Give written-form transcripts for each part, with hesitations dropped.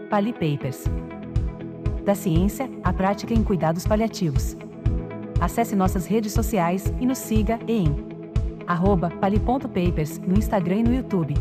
Pali Papers. Da ciência à prática em cuidados paliativos. Acesse nossas redes sociais e nos siga em @pali.papers no Instagram e no YouTube.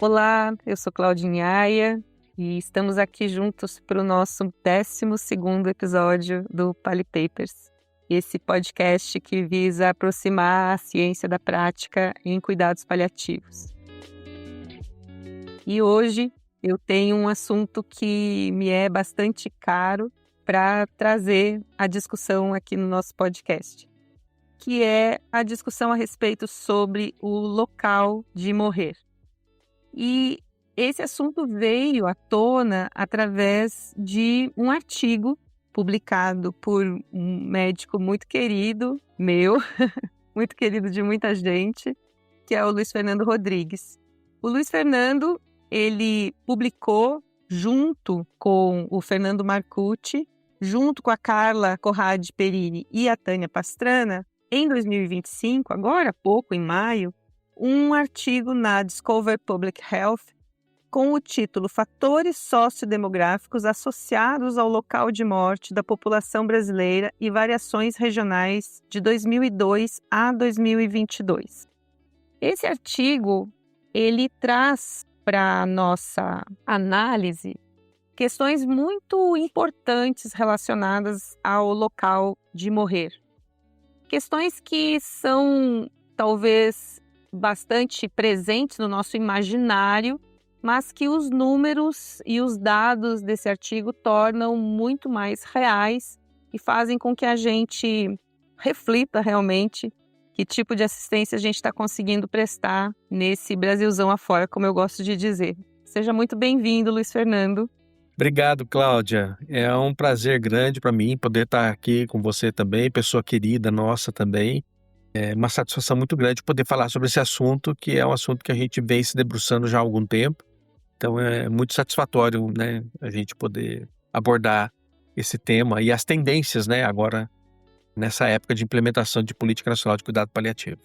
Olá, eu sou Claudinha Aia e estamos aqui juntos para o nosso 12º episódio do Pali Papers. Esse podcast que visa aproximar a ciência da prática em cuidados paliativos. E hoje eu tenho um assunto que me é bastante caro para trazer a discussão aqui no nosso podcast, que é a discussão a respeito sobre o local de morrer. E esse assunto veio à tona através de um artigo publicado por um médico muito querido meu, muito querido de muita gente, que é o Luiz Fernando Rodrigues. O Luiz Fernando, ele publicou junto com o Fernando Marcucci, junto com a Carla Corradi Perini e a Tânia Pastrana, em 2025, agora há pouco, em maio, um artigo na Discover Public Health com o título Fatores sociodemográficos associados ao local de morte da população brasileira e variações regionais de 2002 a 2022. Esse artigo, ele traz para a nossa análise questões muito importantes relacionadas ao local de morrer. Questões que são, talvez, bastante presentes no nosso imaginário, mas que os números e os dados desse artigo tornam muito mais reais e fazem com que a gente reflita realmente que tipo de assistência a gente está conseguindo prestar nesse Brasilzão afora, como eu gosto de dizer. Seja muito bem-vindo, Luiz Fernando. Obrigado, Cláudia. É um prazer grande para mim poder estar aqui com você também, pessoa querida nossa também. É uma satisfação muito grande poder falar sobre esse assunto, que é um assunto que a gente vem se debruçando já há algum tempo. Então é muito satisfatório, né, a gente poder abordar esse tema e as tendências, né, agora nessa época de implementação de Política Nacional de Cuidado Paliativo.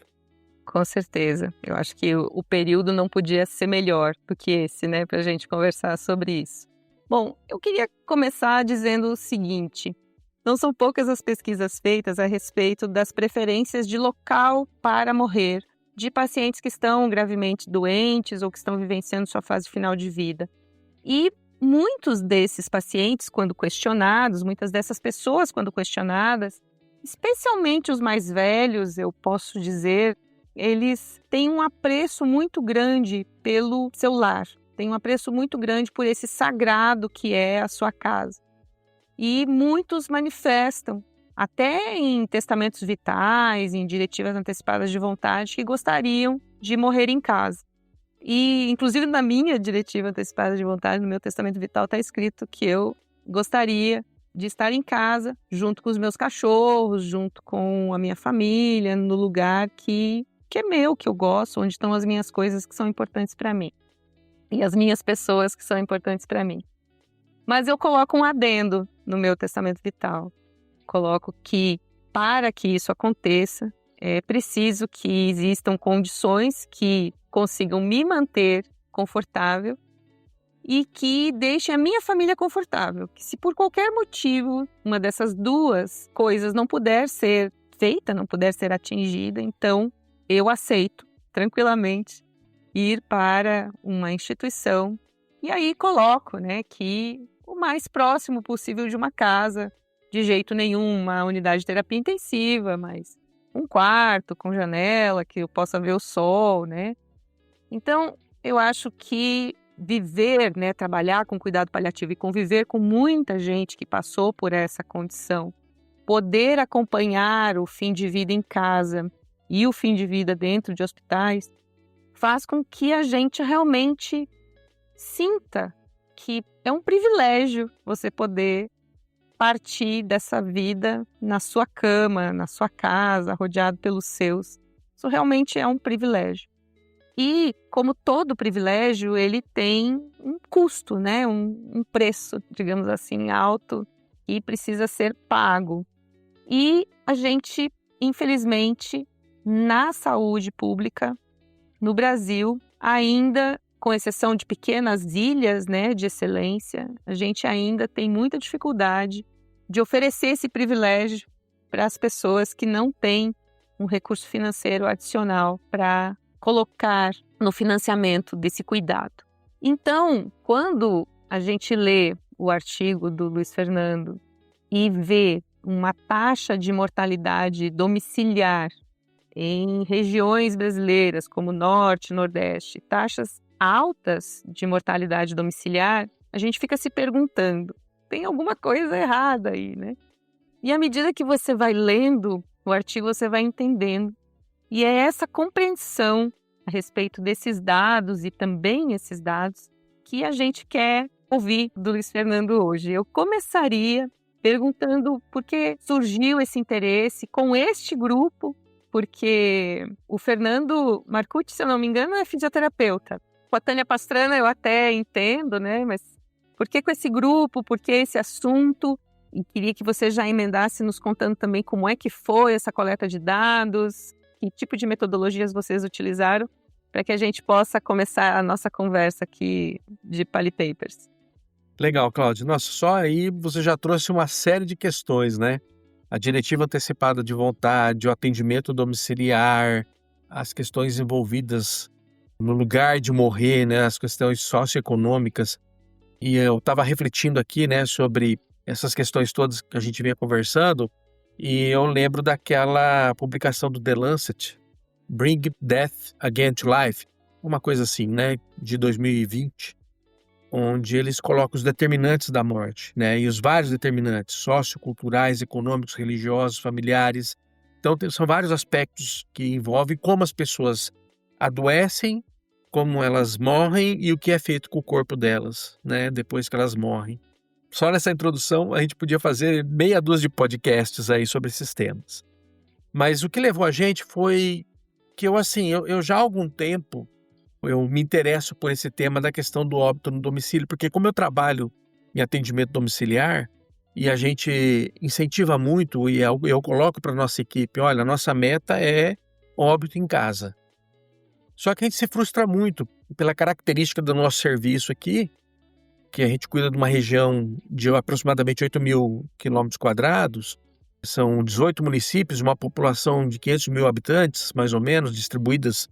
Com certeza. Eu acho que o período não podia ser melhor do que esse, né, para a gente conversar sobre isso. Bom, eu queria começar dizendo o seguinte: não são poucas as pesquisas feitas a respeito das preferências de local para morrer de pacientes que estão gravemente doentes ou que estão vivenciando sua fase final de vida. E muitos desses pacientes, quando questionados, muitas dessas pessoas, quando questionadas, especialmente os mais velhos, eu posso dizer, eles têm um apreço muito grande pelo seu lar, têm um apreço muito grande por esse sagrado que é a sua casa. E muitos manifestam, até em testamentos vitais, em diretivas antecipadas de vontade, que gostariam de morrer em casa. E, inclusive, na minha diretiva antecipada de vontade, no meu testamento vital, está escrito que eu gostaria de estar em casa, junto com os meus cachorros, junto com a minha família, no lugar que é meu, que eu gosto, onde estão as minhas coisas que são importantes para mim. E as minhas pessoas que são importantes para mim. Mas eu coloco um adendo no meu testamento vital. Coloco que, para que isso aconteça, é preciso que existam condições que consigam me manter confortável e que deixem a minha família confortável. Que se por qualquer motivo uma dessas duas coisas não puder ser feita, não puder ser atingida, então eu aceito tranquilamente ir para uma instituição e aí coloco, né, que o mais próximo possível de uma casa, de jeito nenhum uma unidade de terapia intensiva, mas um quarto com janela, que eu possa ver o sol, né? Então, eu acho que viver, né, trabalhar com cuidado paliativo e conviver com muita gente que passou por essa condição, poder acompanhar o fim de vida em casa e o fim de vida dentro de hospitais, faz com que a gente realmente sinta que é um privilégio você poder partir dessa vida na sua cama, na sua casa, rodeado pelos seus. Isso realmente é um privilégio. E, como todo privilégio, ele tem um custo, né? Um preço, digamos assim, alto que precisa ser pago. E a gente, infelizmente, na saúde pública, no Brasil, ainda, com exceção de pequenas ilhas, né, de excelência, a gente ainda tem muita dificuldade de oferecer esse privilégio para as pessoas que não têm um recurso financeiro adicional para colocar no financiamento desse cuidado. Então, quando a gente lê o artigo do Luiz Fernando e vê uma taxa de mortalidade domiciliar em regiões brasileiras como Norte, Nordeste, taxas altas de mortalidade domiciliar, a gente fica se perguntando, tem alguma coisa errada aí, né? E à medida que você vai lendo o artigo, você vai entendendo. E é essa compreensão a respeito desses dados e também esses dados que a gente quer ouvir do Luiz Fernando hoje. Eu começaria perguntando por que surgiu esse interesse com este grupo, porque o Fernando Marcucci, se eu não me engano, é fisioterapeuta. Com a Tânia Pastrana eu até entendo, né? Mas por que com esse grupo? Por que esse assunto? E queria que você já emendasse nos contando também como é que foi essa coleta de dados, que tipo de metodologias vocês utilizaram, para que a gente possa começar a nossa conversa aqui de Pali Papers. Legal, Cláudia. Nossa, só aí você já trouxe uma série de questões, né? A diretiva antecipada de vontade, o atendimento domiciliar, as questões envolvidas no lugar de morrer, né? As questões socioeconômicas. E eu estava refletindo aqui, né, sobre essas questões todas que a gente vinha conversando, e eu lembro daquela publicação do The Lancet, Bring Death Again to Life, uma coisa assim, né, de 2020, onde eles colocam os determinantes da morte, né, e os vários determinantes socioculturais, econômicos, religiosos, familiares. Então, são vários aspectos que envolvem como as pessoas adoecem, como elas morrem e o que é feito com o corpo delas, né, depois que elas morrem. Só nessa introdução a gente podia fazer meia dúzia de podcasts aí sobre esses temas. Mas o que levou a gente foi que eu já há algum tempo eu me interesso por esse tema da questão do óbito no domicílio, porque como eu trabalho em atendimento domiciliar e a gente incentiva muito e eu coloco para a nossa equipe, olha, a nossa meta é óbito em casa. Só que a gente se frustra muito pela característica do nosso serviço aqui, que a gente cuida de uma região de aproximadamente 8.000 quilômetros quadrados, são 18 municípios, uma população de 500 mil habitantes, mais ou menos, distribuídas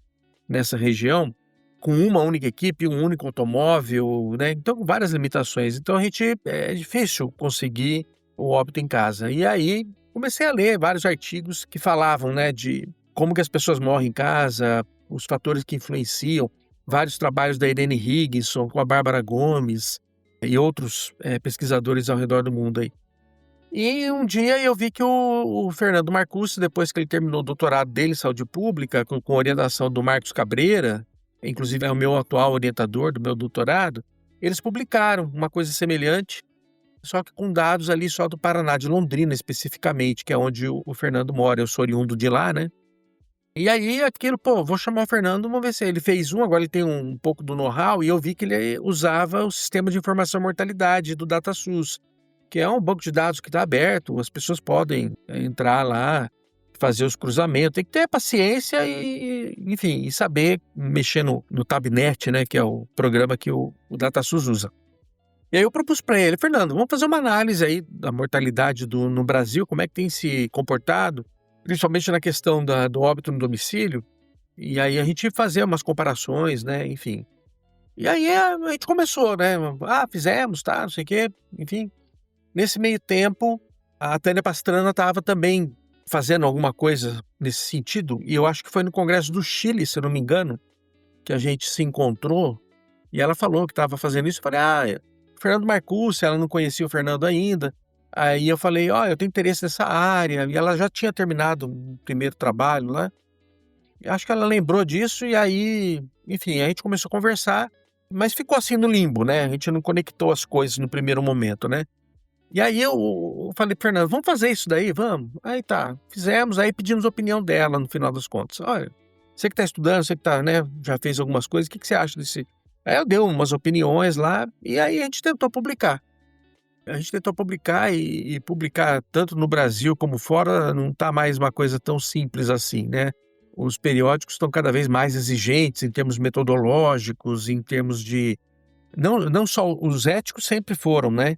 nessa região, com uma única equipe, um único automóvel, né? Então, várias limitações. Então, é difícil conseguir o óbito em casa. E aí, comecei a ler vários artigos que falavam, né, de como que as pessoas morrem em casa, os fatores que influenciam, vários trabalhos da Irene Higginson, com a Bárbara Gomes e outros pesquisadores ao redor do mundo aí. E um dia eu vi que o Fernando Marcucci, depois que ele terminou o doutorado dele em saúde pública, com orientação do Marcos Cabreira, inclusive é o meu atual orientador do meu doutorado, eles publicaram uma coisa semelhante, só que com dados ali só do Paraná, de Londrina especificamente, que é onde o Fernando mora, eu sou oriundo de lá, né? E aí aquilo, vou chamar o Fernando, vamos ver se ele fez agora ele tem um pouco do know-how, e eu vi que ele usava o sistema de informação e mortalidade do DataSUS, que é um banco de dados que está aberto, as pessoas podem entrar lá, fazer os cruzamentos, tem que ter paciência enfim, e saber mexer no Tabnet, né, que é o programa que o DataSUS usa. E aí eu propus para ele, Fernando, vamos fazer uma análise aí da mortalidade no Brasil, como é que tem se comportado, principalmente na questão do óbito no domicílio, e aí a gente fazer umas comparações, né, enfim. E aí a gente começou, né, fizemos, tá, não sei o quê, enfim. Nesse meio tempo, a Tânia Pastrana estava também fazendo alguma coisa nesse sentido, e eu acho que foi no Congresso do Chile, se eu não me engano, que a gente se encontrou, e ela falou que estava fazendo isso. Eu falei, Fernando Marcucci, ela não conhecia o Fernando ainda. Aí eu falei, eu tenho interesse nessa área, e ela já tinha terminado o primeiro trabalho lá. Acho que ela lembrou disso, e aí, enfim, a gente começou a conversar, mas ficou assim no limbo, né? A gente não conectou as coisas no primeiro momento, né? E aí eu falei, Fernando, vamos fazer isso daí? Vamos? Aí tá, fizemos, aí pedimos a opinião dela no final das contas. Olha, você que está estudando, você que tá, né, já fez algumas coisas, o que você acha desse... Aí eu dei umas opiniões lá, e aí a gente tentou publicar. A gente tentou publicar e publicar tanto no Brasil como fora não está mais uma coisa tão simples assim, né? Os periódicos estão cada vez mais exigentes em termos metodológicos, em termos de... Não só os éticos sempre foram, né?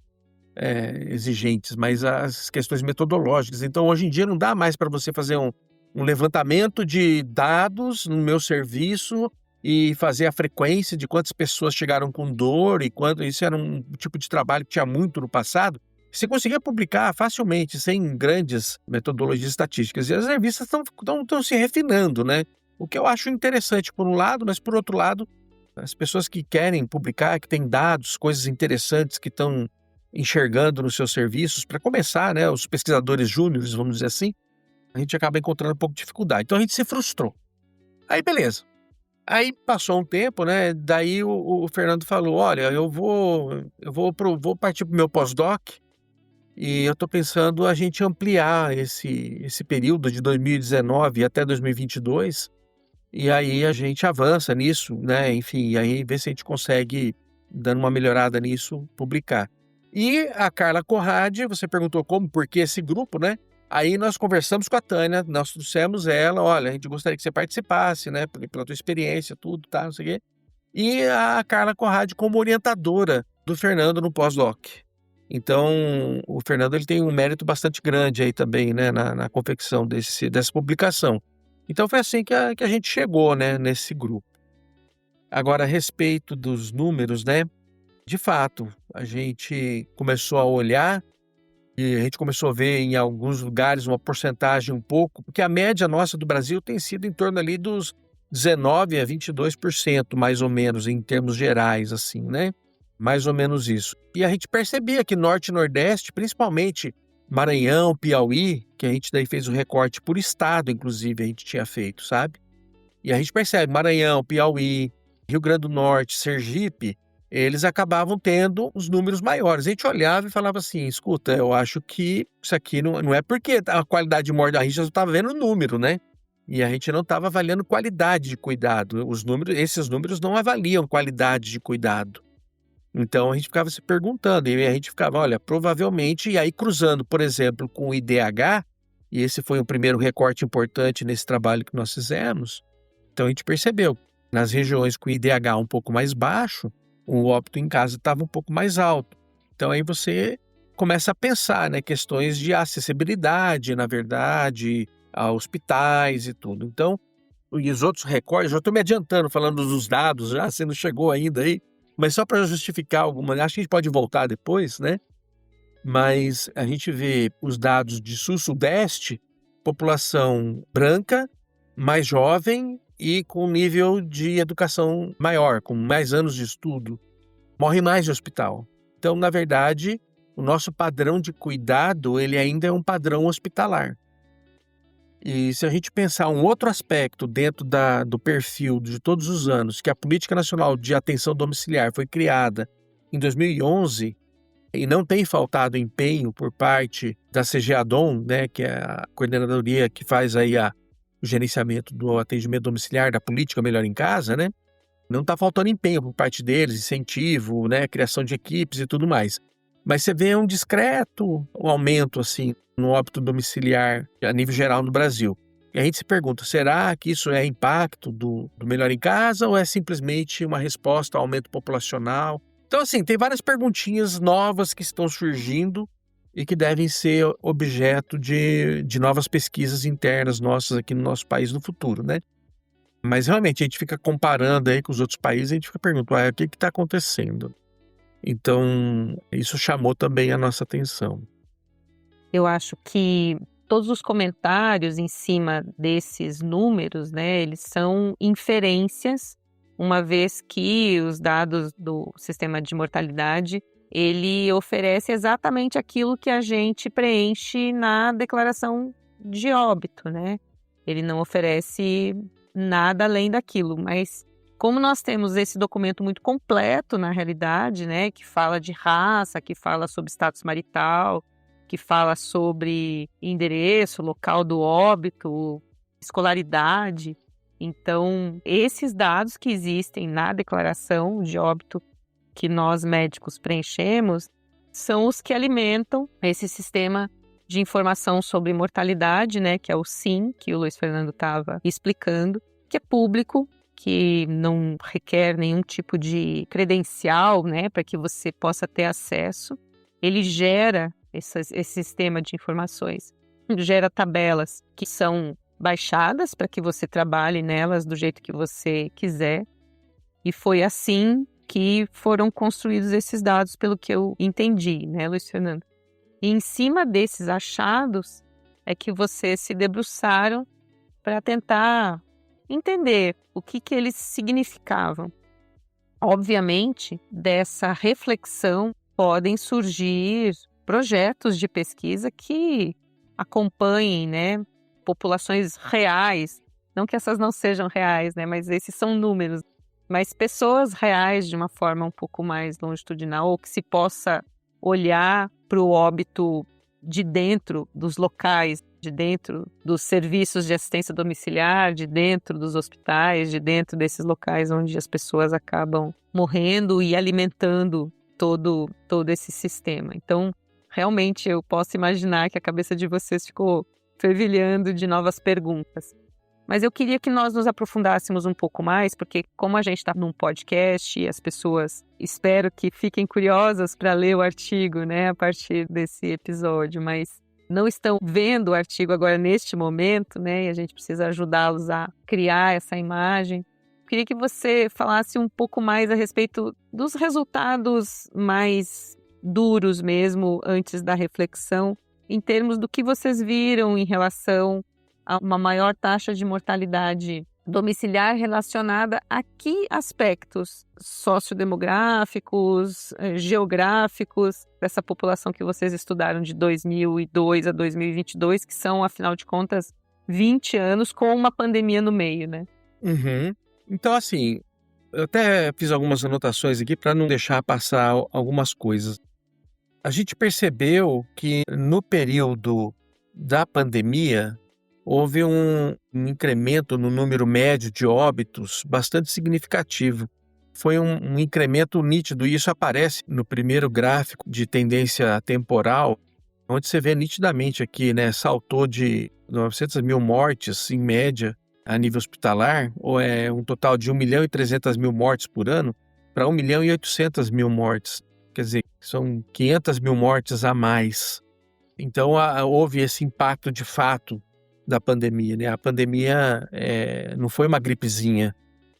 Exigentes, mas as questões metodológicas. Então, hoje em dia, não dá mais para você fazer um levantamento de dados no meu serviço e fazer a frequência de quantas pessoas chegaram com dor e quanto. Isso era um tipo de trabalho que tinha muito no passado. Você conseguia publicar facilmente, sem grandes metodologias estatísticas. E as revistas estão se refinando, né? O que eu acho interessante por um lado, mas por outro lado, as pessoas que querem publicar, que têm dados, coisas interessantes que estão enxergando nos seus serviços, para começar, né, os pesquisadores júniores, vamos dizer assim, a gente acaba encontrando um pouco de dificuldade. Então a gente se frustrou. Aí beleza. Aí passou um tempo, né? Daí o Fernando falou: olha, eu vou partir para o meu pós-doc e eu estou pensando a gente ampliar esse período de 2019 até 2022 e aí a gente avança nisso, né? Enfim, e aí ver se a gente consegue, dando uma melhorada nisso, publicar. E a Carla Corradi, você perguntou como, por que esse grupo, né? Aí nós conversamos com a Tânia, nós trouxemos ela, olha, a gente gostaria que você participasse, né? Pela tua experiência, tudo, tá, não sei o quê. E a Carla Corradi como orientadora do Fernando no pós-doc. Então, o Fernando ele tem um mérito bastante grande aí também, né? Na confecção dessa publicação. Então, foi assim que a gente chegou, né? Nesse grupo. Agora, a respeito dos números, né? De fato, a gente começou a olhar e a gente começou a ver em alguns lugares uma porcentagem um pouco, porque a média nossa do Brasil tem sido em torno ali dos 19% a 22%, mais ou menos, em termos gerais, assim, né? Mais ou menos isso. E a gente percebia que Norte e Nordeste, principalmente Maranhão, Piauí, que a gente daí fez o recorte por estado, inclusive, a gente tinha feito, sabe? E a gente percebe Maranhão, Piauí, Rio Grande do Norte, Sergipe, eles acabavam tendo os números maiores. A gente olhava e falava assim, escuta, eu acho que isso aqui não é porque a qualidade de morte da gente já estava vendo o número, né? E a gente não estava avaliando qualidade de cuidado. Esses números não avaliam qualidade de cuidado. Então a gente ficava se perguntando, e a gente ficava, olha, provavelmente, e aí cruzando, por exemplo, com o IDH, e esse foi o primeiro recorte importante nesse trabalho que nós fizemos, então a gente percebeu, nas regiões com IDH um pouco mais baixo, o óbito em casa estava um pouco mais alto. Então aí você começa a pensar, né, questões de acessibilidade, na verdade, a hospitais e tudo. Então, e os outros recortes, já estou me adiantando falando dos dados, já você não chegou ainda aí, mas só para justificar alguma, acho que a gente pode voltar depois, né? Mas a gente vê os dados de sul-sudeste, população branca, mais jovem e com nível de educação maior, com mais anos de estudo, morre mais de hospital. Então, na verdade, o nosso padrão de cuidado, ele ainda é um padrão hospitalar. E se a gente pensar um outro aspecto dentro do perfil de todos os anos, que a Política Nacional de Atenção Domiciliar foi criada em 2011 e não tem faltado empenho por parte da CGADOM, né, que é a coordenadoria que faz aí o gerenciamento do atendimento domiciliar da política Melhor em Casa, né? Não está faltando empenho por parte deles, incentivo, né, criação de equipes e tudo mais. Mas você vê um discreto aumento assim no óbito domiciliar a nível geral no Brasil. E a gente se pergunta, será que isso é impacto do Melhor em Casa ou é simplesmente uma resposta ao aumento populacional? Então, assim, tem várias perguntinhas novas que estão surgindo e que devem ser objeto de novas pesquisas internas nossas aqui no nosso país no futuro, né? Mas realmente a gente fica comparando aí com os outros países e a gente fica perguntando, o que está acontecendo? Então, isso chamou também a nossa atenção. Eu acho que todos os comentários em cima desses números, né, eles são inferências, uma vez que os dados do sistema de mortalidade, ele oferece exatamente aquilo que a gente preenche na declaração de óbito, né? Ele não oferece nada além daquilo, mas como nós temos esse documento muito completo na realidade, né, que fala de raça, que fala sobre status marital, que fala sobre endereço, local do óbito, escolaridade. Então, esses dados que existem na declaração de óbito que nós médicos preenchemos, são os que alimentam esse sistema de informação sobre mortalidade, né, que é o SIM, que o Luiz Fernando estava explicando, que é público, que não requer nenhum tipo de credencial, né, para que você possa ter acesso. Ele gera esse sistema de informações, gera tabelas que são baixadas para que você trabalhe nelas do jeito que você quiser. E foi assim que foram construídos esses dados, pelo que eu entendi, né, Luiz Fernando? E em cima desses achados é que vocês se debruçaram para tentar entender o que eles significavam. Obviamente, dessa reflexão podem surgir projetos de pesquisa que acompanhem, né, populações reais, não que essas não sejam reais, né, mas esses são números, mas pessoas reais de uma forma um pouco mais longitudinal, ou que se possa olhar para o óbito de dentro dos locais, de dentro dos serviços de assistência domiciliar, de dentro dos hospitais, de dentro desses locais onde as pessoas acabam morrendo e alimentando todo esse sistema. Então, realmente, eu posso imaginar que a cabeça de vocês ficou fervilhando de novas perguntas. Mas eu queria que nós nos aprofundássemos um pouco mais, porque como a gente está num podcast e as pessoas, espero que fiquem curiosas para ler o artigo, né, a partir desse episódio, mas não estão vendo o artigo agora neste momento, né, e a gente precisa ajudá-los a criar essa imagem. Eu queria que você falasse um pouco mais a respeito dos resultados mais duros mesmo, antes da reflexão, em termos do que vocês viram em relação a uma maior taxa de mortalidade domiciliar relacionada a que aspectos sociodemográficos, geográficos dessa população que vocês estudaram de 2002 a 2022, que são, afinal de contas, 20 anos com uma pandemia no meio, né? Uhum. Então, assim, eu até fiz algumas anotações aqui para não deixar passar algumas coisas. A gente percebeu que no período da pandemia houve um incremento no número médio de óbitos bastante significativo. Foi um incremento nítido, e isso aparece no primeiro gráfico de tendência temporal, onde você vê nitidamente aqui, né, saltou de 900 mil mortes, em média, a nível hospitalar, ou é um total de 1.300.000 mortes por ano, para 1.800.000 mortes. Quer dizer, são 500.000 mortes a mais. Então, houve esse impacto de fato da pandemia, né? A pandemia não foi uma gripezinha,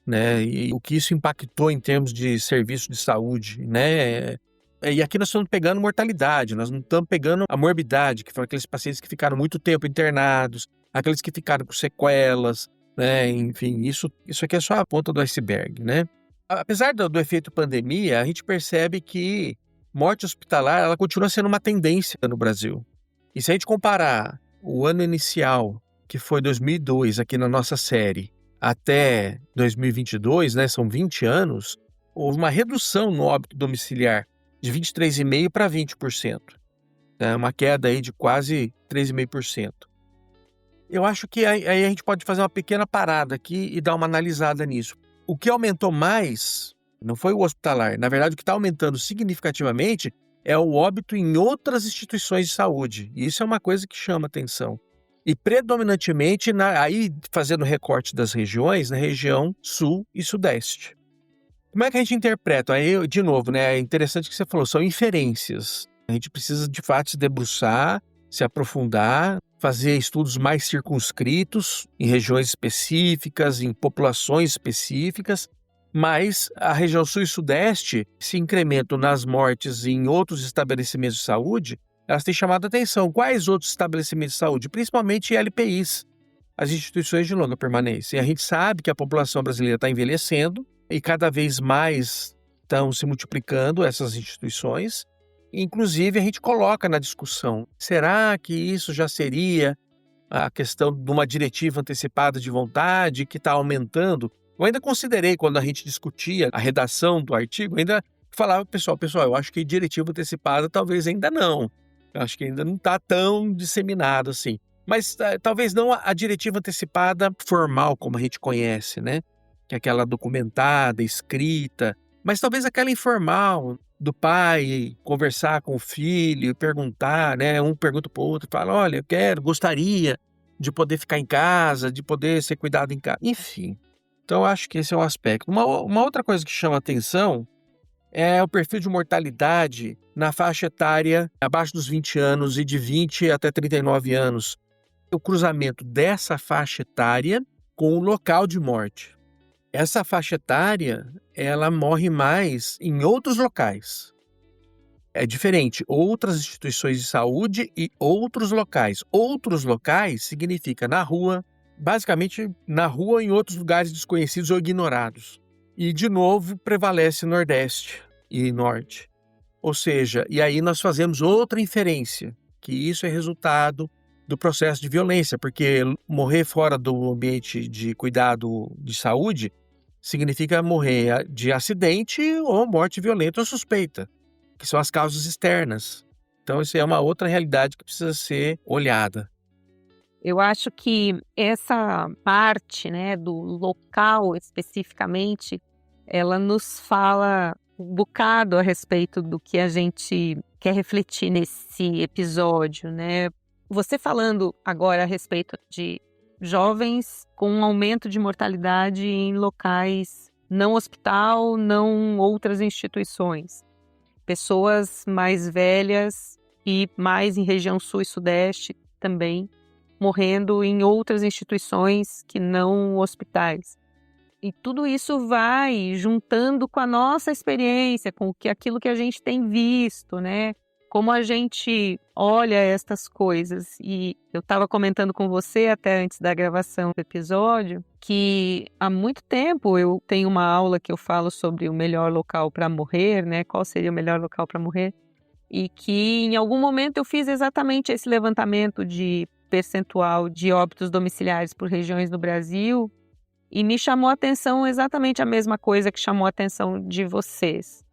né? E o que isso impactou em termos de serviço de saúde, né? E aqui nós estamos pegando mortalidade, nós não estamos pegando a morbidade, que foram aqueles pacientes que ficaram muito tempo internados, aqueles que ficaram com sequelas, né? Enfim, isso aqui é só a ponta do iceberg, né? Apesar do efeito pandemia, a gente percebe que morte hospitalar ela continua sendo uma tendência no Brasil. E se a gente comparar o ano inicial, que foi 2002, aqui na nossa série, até 2022, né, são 20 anos, houve uma redução no óbito domiciliar de 23,5% para 20%. Né, uma queda aí de quase 3,5%. Eu acho que aí a gente pode fazer uma pequena parada aqui e dar uma analisada nisso. O que aumentou mais não foi o hospitalar. Na verdade, o que está aumentando significativamente é o óbito em outras instituições de saúde. E isso é uma coisa que chama atenção. E predominantemente, aí fazendo recorte das regiões, na região sul e sudeste. Como é que a gente interpreta? Aí, de novo, né, é interessante que você falou, são inferências. A gente precisa, de fato, se debruçar, se aprofundar, fazer estudos mais circunscritos em regiões específicas, em populações específicas, mas a região sul e sudeste, esse incremento nas mortes em outros estabelecimentos de saúde, elas têm chamado a atenção. Quais outros estabelecimentos de saúde? Principalmente LPIs, as instituições de longa permanência. E a gente sabe que a população brasileira está envelhecendo e cada vez mais estão se multiplicando essas instituições. Inclusive, a gente coloca na discussão, será que isso já seria a questão de uma diretiva antecipada de vontade que está aumentando? Eu ainda considerei, quando a gente discutia a redação do artigo, ainda falava pessoal, eu acho que diretiva antecipada talvez ainda não. Eu acho que ainda não está tão disseminado assim. Mas talvez não a diretiva antecipada formal, como a gente conhece, né? Que é aquela documentada, escrita, Mas talvez aquela informal do pai conversar com o filho, perguntar, né? Um pergunta para o outro, fala, olha, eu quero, gostaria de poder ficar em casa, de poder ser cuidado em casa, enfim. Então, eu acho que esse é um aspecto. Uma outra coisa que chama atenção é o perfil de mortalidade na faixa etária abaixo dos 20 anos e de 20 até 39 anos. O cruzamento dessa faixa etária com o local de morte. Essa faixa etária, ela morre mais em outros locais. É diferente, outras instituições de saúde e outros locais. Outros locais significa na rua, basicamente na rua em outros lugares desconhecidos ou ignorados. E, de novo, prevalece Nordeste e Norte. Ou seja, e aí nós fazemos outra inferência, que isso é resultado do processo de violência, porque morrer fora do ambiente de cuidado de saúde significa morrer de acidente ou morte violenta ou suspeita, que são as causas externas. Então, isso é uma outra realidade que precisa ser olhada. Eu acho que essa parte, né, do local especificamente, ela nos fala um bocado a respeito do que a gente quer refletir nesse episódio, né? Você falando agora a respeito de jovens com um aumento de mortalidade em locais não hospital, não outras instituições. Pessoas mais velhas e mais em região sul e sudeste também, morrendo em outras instituições que não hospitais. E tudo isso vai juntando com a nossa experiência, com aquilo que a gente tem visto, né? Como a gente olha estas coisas. E eu estava comentando com você até antes da gravação do episódio que há muito tempo eu tenho uma aula que eu falo sobre o melhor local para morrer, né? Qual seria o melhor local para morrer? E que em algum momento eu fiz exatamente esse levantamento de percentual de óbitos domiciliares por regiões no Brasil e me chamou a atenção exatamente a mesma coisa que chamou a atenção de vocês.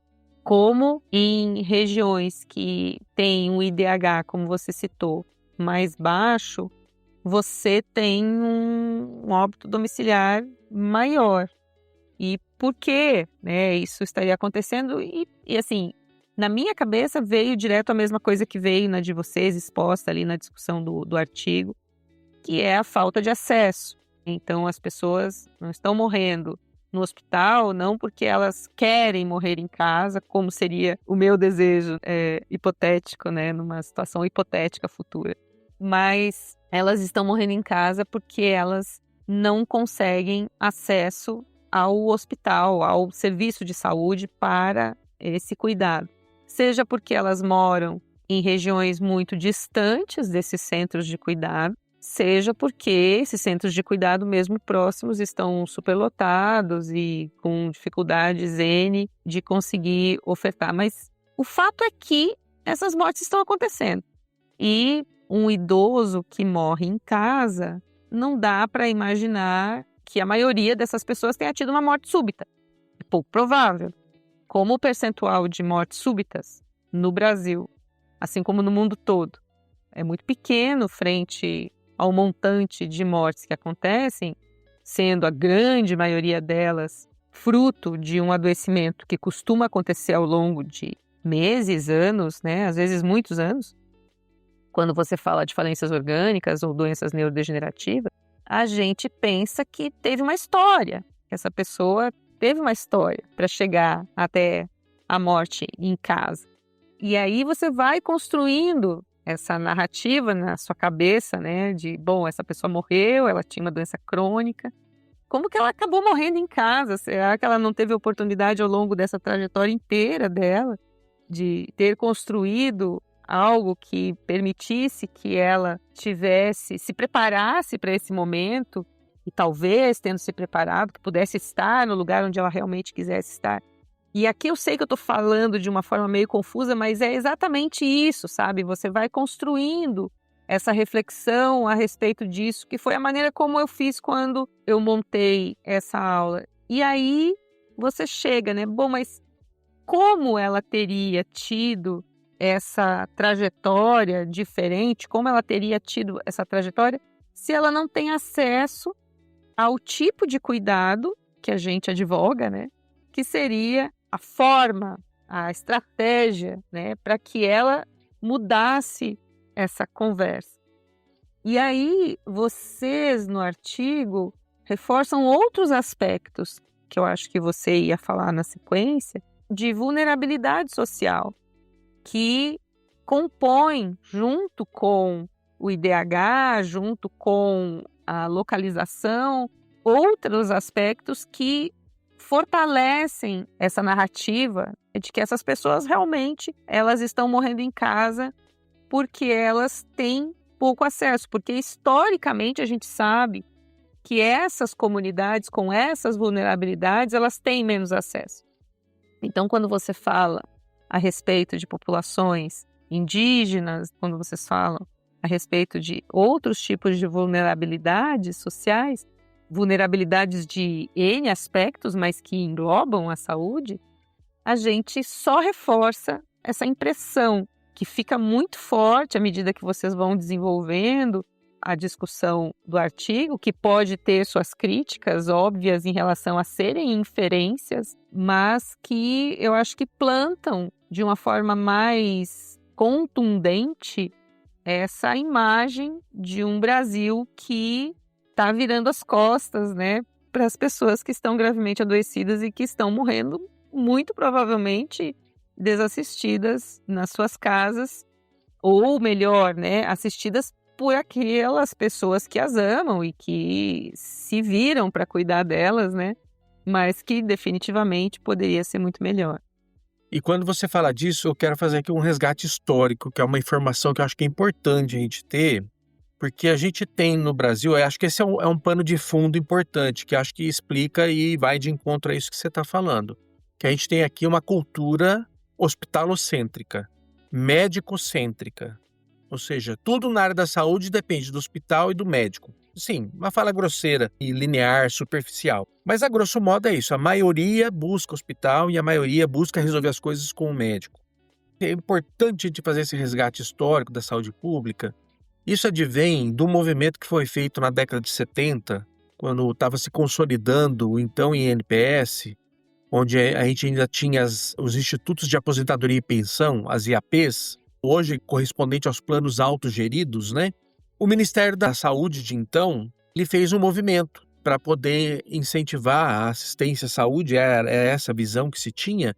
Como em regiões que têm um IDH, como você citou, mais baixo, você tem um óbito domiciliar maior. E por que, né, isso estaria acontecendo? E assim, na minha cabeça veio direto a mesma coisa que veio na de vocês, exposta ali na discussão do artigo, que é a falta de acesso. Então, as pessoas não estão morrendo no hospital, não porque elas querem morrer em casa, como seria o meu desejo hipotético, né, numa situação hipotética futura. Mas elas estão morrendo em casa porque elas não conseguem acesso ao hospital, ao serviço de saúde para esse cuidado. Seja porque elas moram em regiões muito distantes desses centros de cuidado, seja porque esses centros de cuidado, mesmo próximos, estão superlotados e com dificuldades N de conseguir ofertar. Mas o fato é que essas mortes estão acontecendo. E um idoso que morre em casa, não dá para imaginar que a maioria dessas pessoas tenha tido uma morte súbita. É pouco provável. Como o percentual de mortes súbitas no Brasil, assim como no mundo todo, é muito pequeno frente ao montante de mortes que acontecem, sendo a grande maioria delas fruto de um adoecimento que costuma acontecer ao longo de meses, anos, né? Às vezes muitos anos. Quando você fala de falências orgânicas ou doenças neurodegenerativas, a gente pensa que teve uma história, que essa pessoa teve uma história para chegar até a morte em casa. E aí você vai construindo essa narrativa na sua cabeça, né, de, bom, essa pessoa morreu, ela tinha uma doença crônica, como que ela acabou morrendo em casa? Será que ela não teve oportunidade ao longo dessa trajetória inteira dela de ter construído algo que permitisse que ela se preparasse para esse momento e talvez, tendo se preparado, que pudesse estar no lugar onde ela realmente quisesse estar? E aqui eu sei que eu estou falando de uma forma meio confusa, mas é exatamente isso, sabe? Você vai construindo essa reflexão a respeito disso, que foi a maneira como eu fiz quando eu montei essa aula. E aí você chega, né? Bom, mas como ela teria tido essa trajetória diferente, como ela teria tido essa trajetória se ela não tem acesso ao tipo de cuidado que a gente advoga, né? Que seria a forma, a estratégia, né, para que ela mudasse essa conversa. E aí, vocês no artigo reforçam outros aspectos que eu acho que você ia falar na sequência, de vulnerabilidade social, que compõem, junto com o IDH, junto com a localização, outros aspectos que fortalecem essa narrativa de que essas pessoas realmente elas estão morrendo em casa porque elas têm pouco acesso, porque historicamente a gente sabe que essas comunidades com essas vulnerabilidades elas têm menos acesso. Então, quando você fala a respeito de populações indígenas, quando vocês falam a respeito de outros tipos de vulnerabilidades sociais, vulnerabilidades de N aspectos, mas que englobam a saúde, a gente só reforça essa impressão que fica muito forte à medida que vocês vão desenvolvendo a discussão do artigo, que pode ter suas críticas óbvias em relação a serem inferências, mas que eu acho que plantam de uma forma mais contundente essa imagem de um Brasil que está virando as costas, né, para as pessoas que estão gravemente adoecidas e que estão morrendo, muito provavelmente desassistidas nas suas casas, ou melhor, né, assistidas por aquelas pessoas que as amam e que se viram para cuidar delas, né, mas que definitivamente poderia ser muito melhor. E quando você fala disso, eu quero fazer aqui um resgate histórico, que é uma informação que eu acho que é importante a gente ter, porque a gente tem no Brasil, eu acho que esse é um pano de fundo importante, que acho que explica e vai de encontro a isso que você está falando. Que a gente tem aqui uma cultura hospitalocêntrica, médico-cêntrica. Ou seja, tudo na área da saúde depende do hospital e do médico. Sim, uma fala grosseira e linear, superficial. Mas a grosso modo é isso, a maioria busca hospital e a maioria busca resolver as coisas com o médico. É importante a gente fazer esse resgate histórico da saúde pública. Isso advém do movimento que foi feito na década de 70, quando estava se consolidando o então INPS, onde a gente ainda tinha os Institutos de Aposentadoria e Pensão, as IAPs, hoje correspondente aos planos autogeridos, né? O Ministério da Saúde de então, ele fez um movimento para poder incentivar a assistência à saúde, era essa visão que se tinha,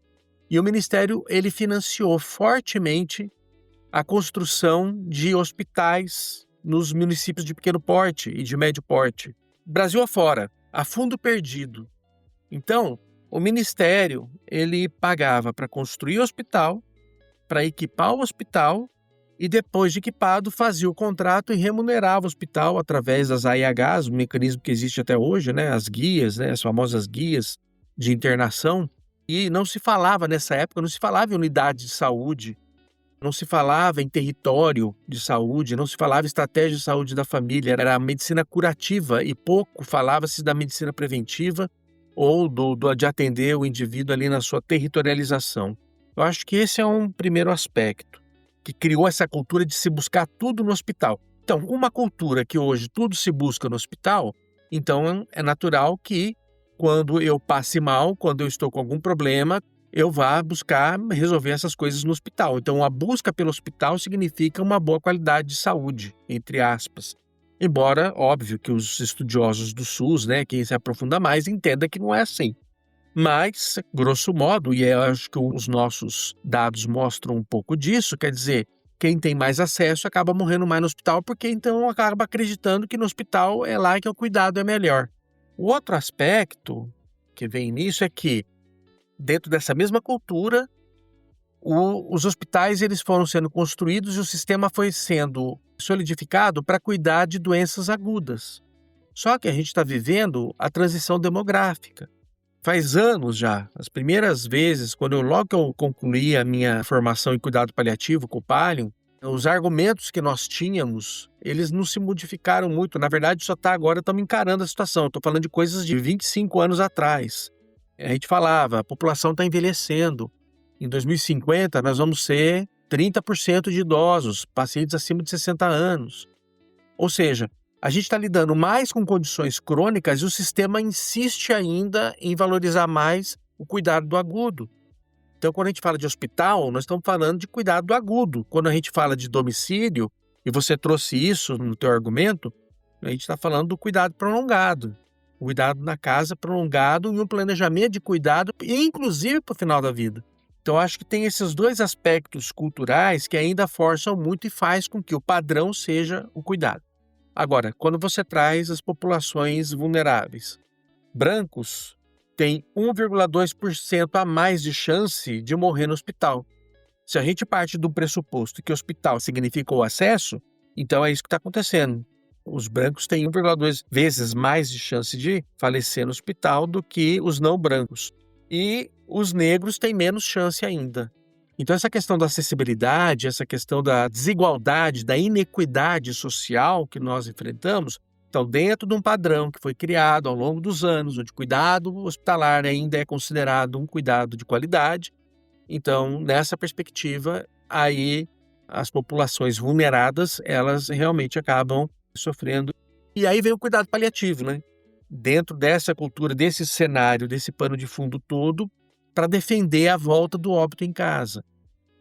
e o Ministério ele financiou fortemente a construção de hospitais nos municípios de pequeno porte e de médio porte. Brasil afora, a fundo perdido. Então, o Ministério ele pagava para construir o hospital, para equipar o hospital e depois de equipado fazia o contrato e remunerava o hospital através das AIHs, o mecanismo que existe até hoje, né? As guias, né? As famosas guias de internação. E não se falava nessa época, não se falava em unidade de saúde, não se falava em território de saúde, não se falava em estratégia de saúde da família, era a medicina curativa e pouco falava-se da medicina preventiva ou de atender o indivíduo ali na sua territorialização. Eu acho que esse é um primeiro aspecto, que criou essa cultura de se buscar tudo no hospital. Então, com uma cultura que hoje tudo se busca no hospital, então é natural que quando eu passe mal, quando eu estou com algum problema, eu vá buscar resolver essas coisas no hospital. Então, a busca pelo hospital significa uma boa qualidade de saúde, entre aspas. Embora, óbvio, que os estudiosos do SUS, né, quem se aprofunda mais, entenda que não é assim. Mas, grosso modo, e eu acho que os nossos dados mostram um pouco disso, quer dizer, quem tem mais acesso acaba morrendo mais no hospital, porque então acaba acreditando que no hospital é lá que o cuidado é melhor. O outro aspecto que vem nisso é que, dentro dessa mesma cultura, os hospitais eles foram sendo construídos e o sistema foi sendo solidificado para cuidar de doenças agudas. Só que a gente está vivendo a transição demográfica. Faz anos já, as primeiras vezes, logo que eu concluí a minha formação em cuidado paliativo com o Pallium, os argumentos que nós tínhamos, eles não se modificaram muito. Na verdade, só agora estamos encarando a situação. Estou falando de coisas de 25 anos atrás. A gente falava, a população está envelhecendo. Em 2050, nós vamos ser 30% de idosos, pacientes acima de 60 anos. Ou seja, a gente está lidando mais com condições crônicas e o sistema insiste ainda em valorizar mais o cuidado do agudo. Então, quando a gente fala de hospital, nós estamos falando de cuidado agudo. Quando a gente fala de domicílio, e você trouxe isso no teu argumento, a gente está falando do cuidado prolongado. O cuidado na casa prolongado e um planejamento de cuidado, inclusive para o final da vida. Então, acho que tem esses dois aspectos culturais que ainda forçam muito e faz com que o padrão seja o cuidado. Agora, quando você traz as populações vulneráveis, brancos têm 1,2% a mais de chance de morrer no hospital. Se a gente parte do pressuposto que hospital significa o acesso, então é isso que está acontecendo. Os brancos têm 1,2 vezes mais de chance de falecer no hospital do que os não brancos. E os negros têm menos chance ainda. Então, essa questão da acessibilidade, essa questão da desigualdade, da inequidade social que nós enfrentamos, então, dentro de um padrão que foi criado ao longo dos anos, onde cuidado hospitalar ainda é considerado um cuidado de qualidade, então, nessa perspectiva, aí as populações vulneradas, elas realmente acabam sofrendo. E aí vem o cuidado paliativo, né? Dentro dessa cultura, desse cenário, desse pano de fundo todo, para defender a volta do óbito em casa.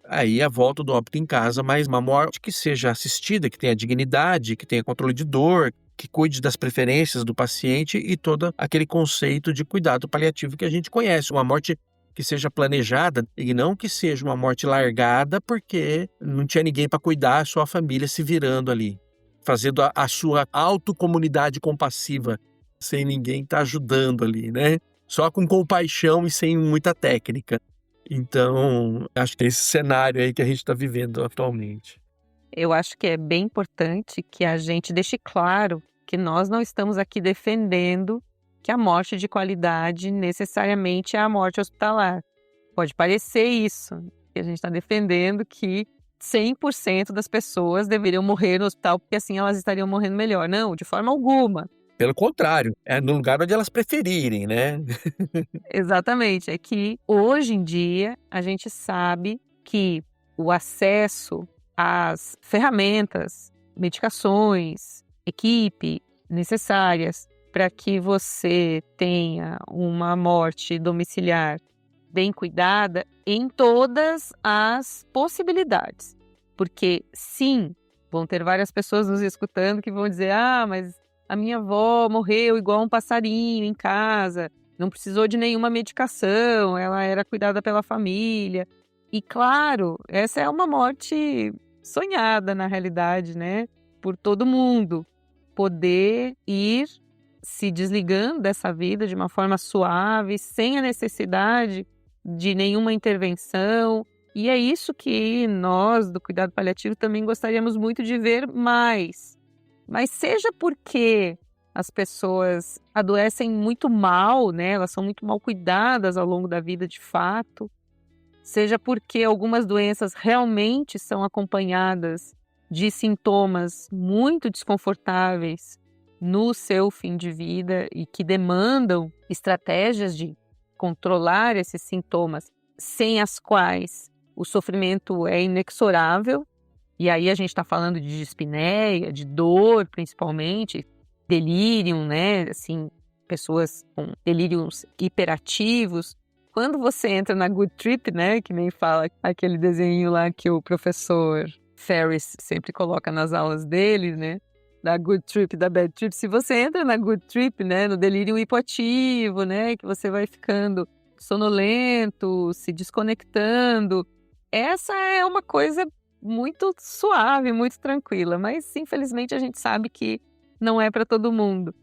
Aí a volta do óbito em casa, mas uma morte que seja assistida, que tenha dignidade, que tenha controle de dor, que cuide das preferências do paciente e todo aquele conceito de cuidado paliativo que a gente conhece. Uma morte que seja planejada e não que seja uma morte largada porque não tinha ninguém para cuidar, só a família se virando ali, fazendo a sua autocomunidade compassiva, sem ninguém estar ajudando ali, né? Só com compaixão e sem muita técnica. Então, acho que é esse cenário aí que a gente está vivendo atualmente. Eu acho que é bem importante que a gente deixe claro que nós não estamos aqui defendendo que a morte de qualidade necessariamente é a morte hospitalar. Pode parecer isso, que a gente está defendendo que 100% das pessoas deveriam morrer no hospital porque assim elas estariam morrendo melhor. Não, de forma alguma. Pelo contrário, é no lugar onde elas preferirem, né? Exatamente, é que hoje em dia a gente sabe que o acesso às ferramentas, medicações, equipe necessárias para que você tenha uma morte domiciliar bem cuidada em todas as possibilidades. Porque sim, vão ter várias pessoas nos escutando que vão dizer: ah, mas a minha avó morreu igual um passarinho em casa, não precisou de nenhuma medicação, ela era cuidada pela família. E claro, essa é uma morte sonhada na realidade, né? Por todo mundo. Poder ir se desligando dessa vida de uma forma suave, sem a necessidade de nenhuma intervenção. E é isso que nós, do cuidado paliativo, também gostaríamos muito de ver mais. Mas seja porque as pessoas adoecem muito mal, né? Elas são muito mal cuidadas ao longo da vida de fato, seja porque algumas doenças realmente são acompanhadas de sintomas muito desconfortáveis no seu fim de vida e que demandam estratégias de controlar esses sintomas, sem as quais o sofrimento é inexorável. E aí a gente está falando de dispneia, de dor principalmente, delírio, né? Assim, pessoas com delírios hiperativos. Quando você entra na Good Trip, né? Que nem fala aquele desenho lá que o professor Ferris sempre coloca nas aulas dele, né? Da Good Trip, da Bad Trip. Se você entra na Good Trip, né? No delírio hipoativo, né? Que você vai ficando sonolento, se desconectando. Essa é uma coisa muito suave, muito tranquila, mas infelizmente a gente sabe que não é para todo mundo.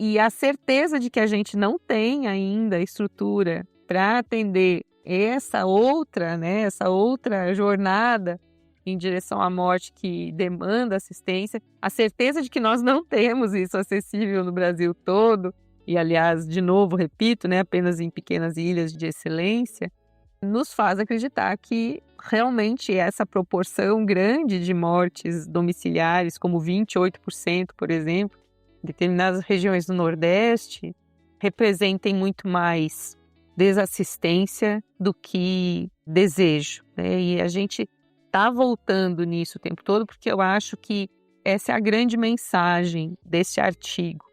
E a certeza de que a gente não tem ainda estrutura para atender essa outra, né, essa outra jornada em direção à morte que demanda assistência, a certeza de que nós não temos isso acessível no Brasil todo, e aliás, de novo, repito, né, apenas em pequenas ilhas de excelência, nos faz acreditar que realmente essa proporção grande de mortes domiciliares, como 28%, por exemplo, em determinadas regiões do Nordeste, representem muito mais desassistência do que desejo, né? E a gente está voltando nisso o tempo todo porque eu acho que essa é a grande mensagem desse artigo,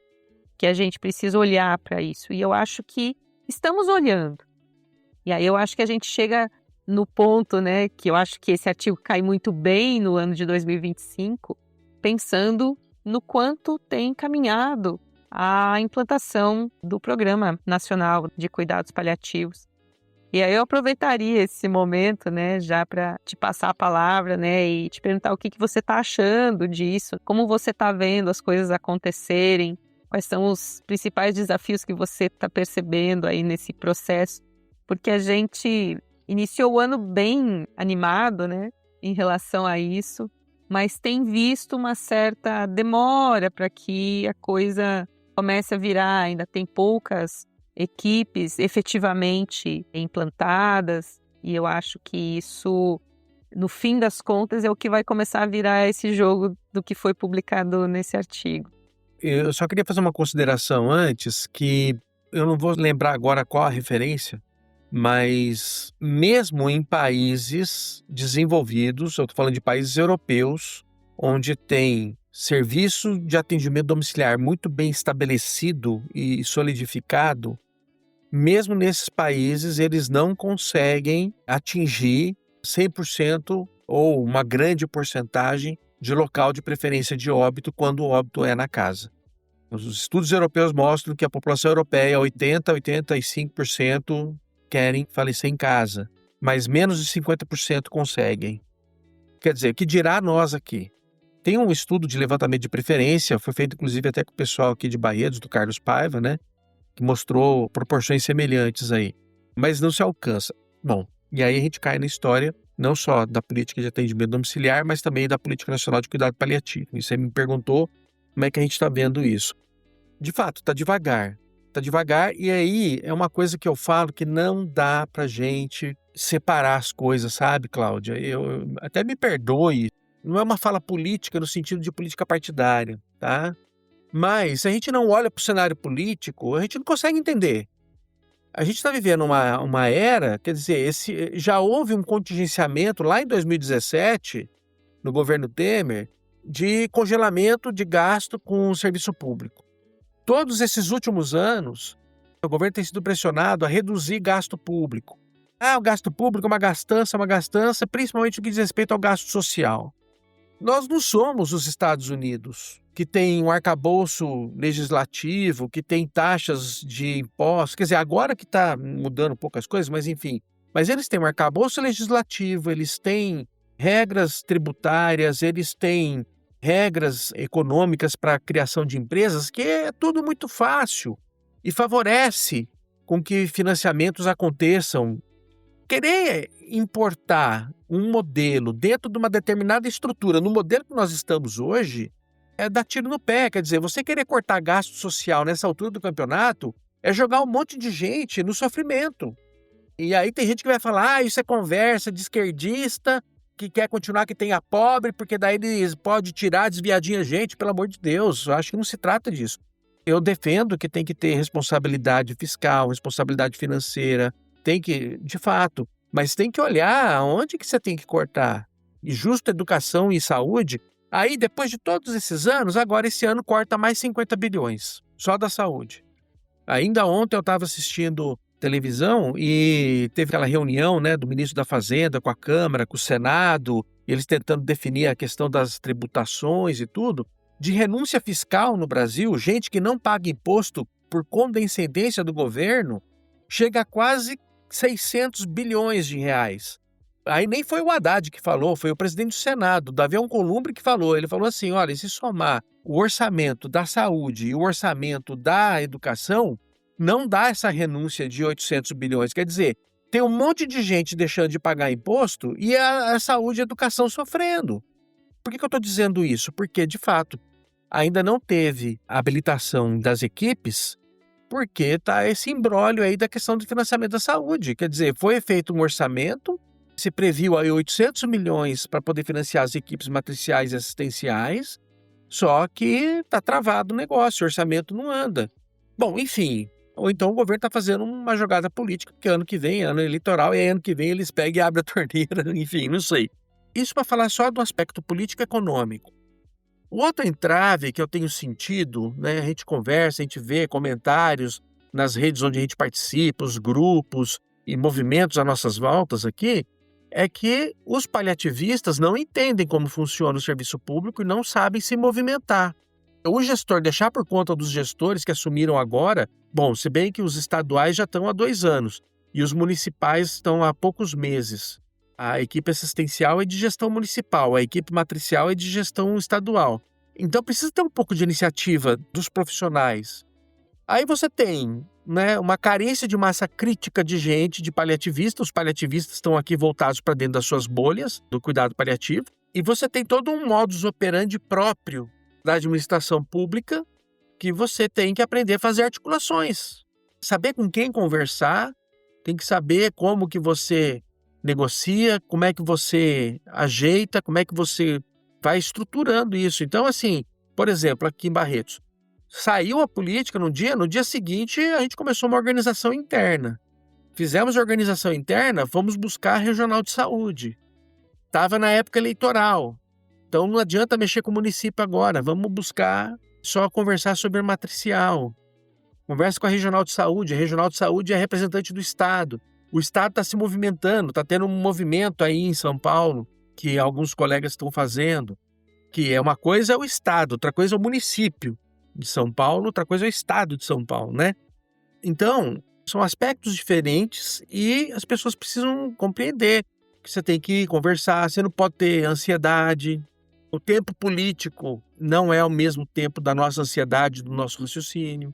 que a gente precisa olhar para isso. E eu acho que estamos olhando. E aí eu acho que a gente chega no ponto, né, que eu acho que esse artigo cai muito bem no ano de 2025, pensando no quanto tem caminhado a implantação do Programa Nacional de Cuidados Paliativos. E aí eu aproveitaria esse momento, né, já para te passar a palavra, né, e te perguntar o que você está achando disso, como você está vendo as coisas acontecerem, quais são os principais desafios que você está percebendo aí nesse processo, porque a gente iniciou o ano bem animado, né, em relação a isso, mas tem visto uma certa demora para que a coisa comece a virar, ainda tem poucas equipes efetivamente implantadas, e eu acho que isso, no fim das contas, é o que vai começar a virar esse jogo do que foi publicado nesse artigo. Eu só queria fazer uma consideração antes, que eu não vou lembrar agora qual a referência, mas mesmo em países desenvolvidos, eu estou falando de países europeus, onde tem serviço de atendimento domiciliar muito bem estabelecido e solidificado, mesmo nesses países eles não conseguem atingir 100% ou uma grande porcentagem de local de preferência de óbito quando o óbito é na casa. Os estudos europeus mostram que a população europeia, 80% a 85% querem falecer em casa, mas menos de 50% conseguem. Quer dizer, o que dirá nós aqui? Tem um estudo de levantamento de preferência, foi feito inclusive até com o pessoal aqui de Barretos, do Carlos Paiva, né? Que mostrou proporções semelhantes aí, mas não se alcança. Bom, e aí a gente cai na história não só da política de atendimento domiciliar, mas também da política nacional de cuidado paliativo. E você me perguntou como é que a gente está vendo isso. De fato, está devagar, e aí é uma coisa que eu falo que não dá para gente separar as coisas, sabe, Cláudia? Eu até me perdoe, não é uma fala política no sentido de política partidária, tá? Mas se a gente não olha para o cenário político, a gente não consegue entender. A gente está vivendo uma era, quer dizer, já houve um contingenciamento lá em 2017, no governo Temer, de congelamento de gasto com o serviço público. Todos esses últimos anos, o governo tem sido pressionado a reduzir gasto público. O gasto público é uma gastança, principalmente no que diz respeito ao gasto social. Nós não somos os Estados Unidos, que tem um arcabouço legislativo, que tem taxas de impostos. Quer dizer, agora que está mudando poucas coisas, mas enfim. Mas eles têm um arcabouço legislativo, eles têm regras tributárias, eles têm regras econômicas para a criação de empresas, que é tudo muito fácil e favorece com que financiamentos aconteçam. Querer importar um modelo dentro de uma determinada estrutura, no modelo que nós estamos hoje, é dar tiro no pé. Quer dizer, você querer cortar gasto social nessa altura do campeonato é jogar um monte de gente no sofrimento. E aí tem gente que vai falar, isso é conversa de esquerdista, que quer continuar que tenha pobre, porque daí eles podem tirar, desviadinha gente, pelo amor de Deus. Eu acho que não se trata disso. Eu defendo que tem que ter responsabilidade fiscal, responsabilidade financeira, tem que, de fato, mas tem que olhar onde que você tem que cortar. E justa educação e saúde, aí depois de todos esses anos, agora esse ano corta mais 50 bilhões, só da saúde. Ainda ontem eu estava assistindo televisão e teve aquela reunião, né, do ministro da Fazenda com a Câmara, com o Senado, eles tentando definir a questão das tributações e tudo, de renúncia fiscal no Brasil, gente que não paga imposto por condescendência do governo, chega a quase 600 bilhões de reais. Aí nem foi o Haddad que falou, foi o presidente do Senado, Davi Alcolumbre, que falou. Ele falou assim, olha, se somar o orçamento da saúde e o orçamento da educação, não dá essa renúncia de 800 bilhões. Quer dizer, tem um monte de gente deixando de pagar imposto e a saúde e a educação sofrendo. Por que eu estou dizendo isso? Porque, de fato, ainda não teve a habilitação das equipes, porque está esse imbróglio aí da questão do financiamento da saúde. Quer dizer, foi feito um orçamento, se previu aí 800 milhões para poder financiar as equipes matriciais e assistenciais, só que está travado o negócio, o orçamento não anda. Bom, enfim, ou então o governo está fazendo uma jogada política, porque ano que vem, ano eleitoral, e ano que vem eles pegam e abrem a torneira, enfim, não sei. Isso para falar só do aspecto político-econômico. O outro entrave que eu tenho sentido, né, a gente conversa, a gente vê comentários nas redes onde a gente participa, os grupos, e movimentos às nossas voltas aqui, é que os paliativistas não entendem como funciona o serviço público e não sabem se movimentar. O gestor deixar por conta dos gestores que assumiram agora, bom, se bem que os estaduais já estão há 2 anos e os municipais estão há poucos meses. A equipe assistencial é de gestão municipal, a equipe matricial é de gestão estadual. Então precisa ter um pouco de iniciativa dos profissionais. Aí você tem, né, uma carência de massa crítica de gente, de paliativista. Os paliativistas estão aqui voltados para dentro das suas bolhas do cuidado paliativo. E você tem todo um modus operandi próprio da administração pública que você tem que aprender a fazer articulações. Saber com quem conversar, tem que saber como que você negocia, como é que você ajeita, como é que você vai estruturando isso. Então, assim, por exemplo, aqui em Barretos, saiu a política no dia seguinte a gente começou uma organização interna. Fizemos a organização interna, fomos buscar a regional de saúde. Estava na época eleitoral. Então não adianta mexer com o município agora, vamos buscar só conversar sobre a matricial. Conversa com a regional de saúde é representante do Estado. O Estado está se movimentando, está tendo um movimento aí em São Paulo, que alguns colegas estão fazendo, que é uma coisa é o Estado, outra coisa é o município de São Paulo, outra coisa é o Estado de São Paulo, né? Então, são aspectos diferentes e as pessoas precisam compreender que você tem que conversar, você não pode ter ansiedade. O tempo político não é o mesmo tempo da nossa ansiedade, do nosso raciocínio.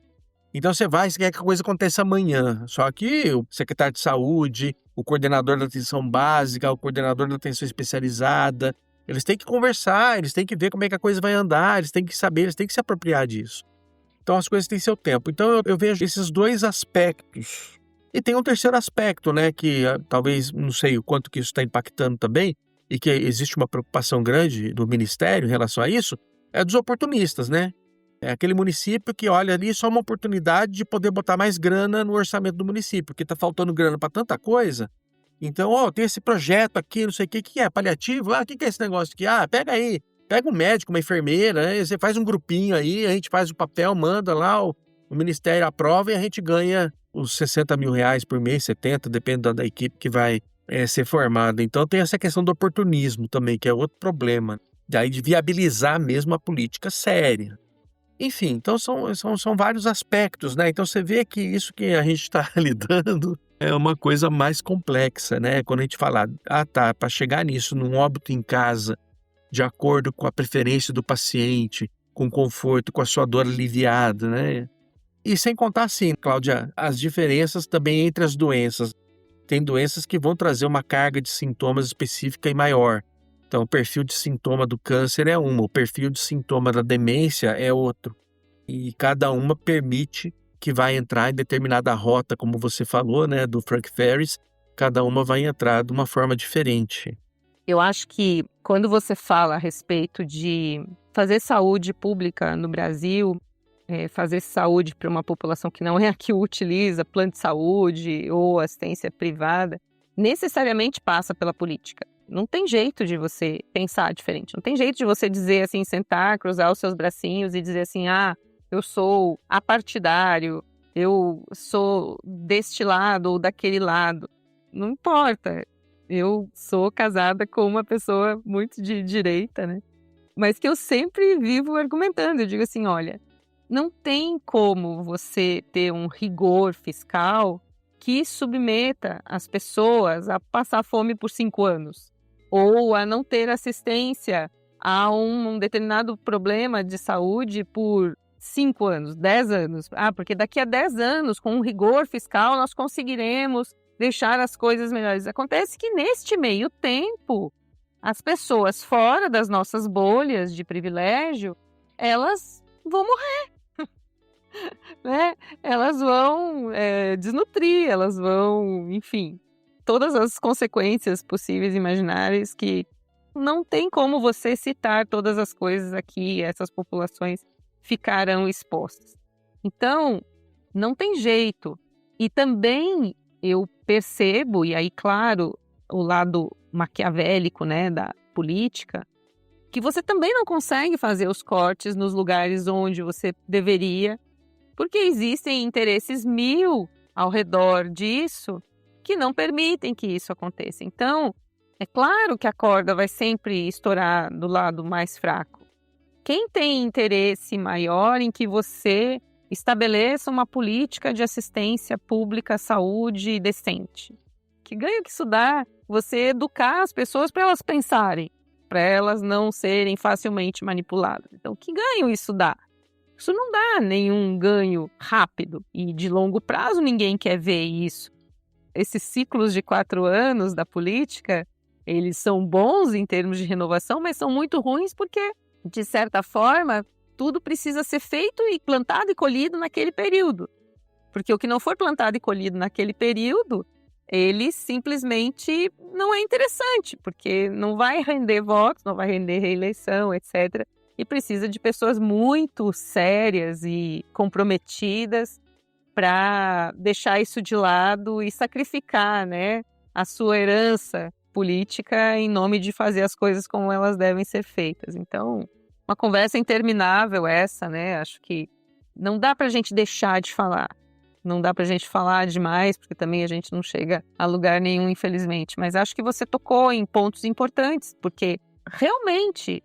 Então você quer que a coisa aconteça amanhã. Só que o secretário de saúde, o coordenador da atenção básica, o coordenador da atenção especializada, eles têm que conversar, eles têm que ver como é que a coisa vai andar, eles têm que saber, eles têm que se apropriar disso. Então as coisas têm seu tempo. Então eu vejo esses 2 aspectos. E tem um terceiro aspecto, né, que talvez, não sei o quanto que isso está impactando também, e que existe uma preocupação grande do Ministério em relação a isso, é dos oportunistas, né? É aquele município que olha ali só uma oportunidade de poder botar mais grana no orçamento do município, porque está faltando grana para tanta coisa. Então, tem esse projeto aqui, não sei o que é, paliativo? O que é esse negócio aqui? Pega aí, pega um médico, uma enfermeira, né? Você faz um grupinho aí, a gente faz o papel, manda lá, o Ministério aprova e a gente ganha os R$60 mil por mês, 70, depende da equipe que vai ser formada. Então tem essa questão do oportunismo também, que é outro problema, daí de viabilizar mesmo a política séria. Enfim, então são vários aspectos, né? Então você vê que isso que a gente está lidando é uma coisa mais complexa, né? Quando a gente fala, para chegar nisso, num óbito em casa, de acordo com a preferência do paciente, com conforto, com a sua dor aliviada, né? E sem contar assim, Cláudia, as diferenças também entre as doenças. Tem doenças que vão trazer uma carga de sintomas específica e maior. Então, o perfil de sintoma do câncer é uma, o perfil de sintoma da demência é outro. E cada uma permite que vai entrar em determinada rota, como você falou, né, do Frank Ferris, cada uma vai entrar de uma forma diferente. Eu acho que quando você fala a respeito de fazer saúde pública no Brasil, fazer saúde para uma população que não é a que utiliza plano de saúde ou assistência privada, necessariamente passa pela política. Não tem jeito de você pensar diferente. Não tem jeito de você dizer assim, sentar, cruzar os seus bracinhos e dizer assim, eu sou apartidário, eu sou deste lado ou daquele lado. Não importa. Eu sou casada com uma pessoa muito de direita, né? Mas que eu sempre vivo argumentando. Eu digo assim, olha, não tem como você ter um rigor fiscal que submeta as pessoas a passar fome por 5 anos. Ou a não ter assistência a um determinado problema de saúde por 5 anos, 10 anos. Porque daqui a 10 anos, com um rigor fiscal, nós conseguiremos deixar as coisas melhores. Acontece que neste meio tempo, as pessoas fora das nossas bolhas de privilégio, elas vão morrer. Né? Elas vão desnutrir, elas vão, enfim, todas as consequências possíveis e imaginárias que não tem como você citar todas as coisas aqui, essas populações ficarão expostas. Então, não tem jeito. E também eu percebo, e aí, claro, o lado maquiavélico, né, da política, que você também não consegue fazer os cortes nos lugares onde você deveria, porque existem interesses 1000 ao redor disso que não permitem que isso aconteça. Então, é claro que a corda vai sempre estourar do lado mais fraco. Quem tem interesse maior em que você estabeleça uma política de assistência pública à saúde decente? Que ganho que isso dá? Você educar as pessoas para elas pensarem, para elas não serem facilmente manipuladas. Então, que ganho isso dá? Isso não dá nenhum ganho rápido e de longo prazo ninguém quer ver isso. Esses ciclos de 4 anos da política, eles são bons em termos de renovação, mas são muito ruins porque, de certa forma, tudo precisa ser feito e plantado e colhido naquele período. Porque o que não for plantado e colhido naquele período, ele simplesmente não é interessante, porque não vai render votos, não vai render reeleição, etc. E precisa de pessoas muito sérias e comprometidas para deixar isso de lado e sacrificar, né, a sua herança política em nome de fazer as coisas como elas devem ser feitas. Então, uma conversa interminável essa, né? Acho que não dá para a gente deixar de falar. Não dá para a gente falar demais, porque também a gente não chega a lugar nenhum, infelizmente. Mas acho que você tocou em pontos importantes, porque realmente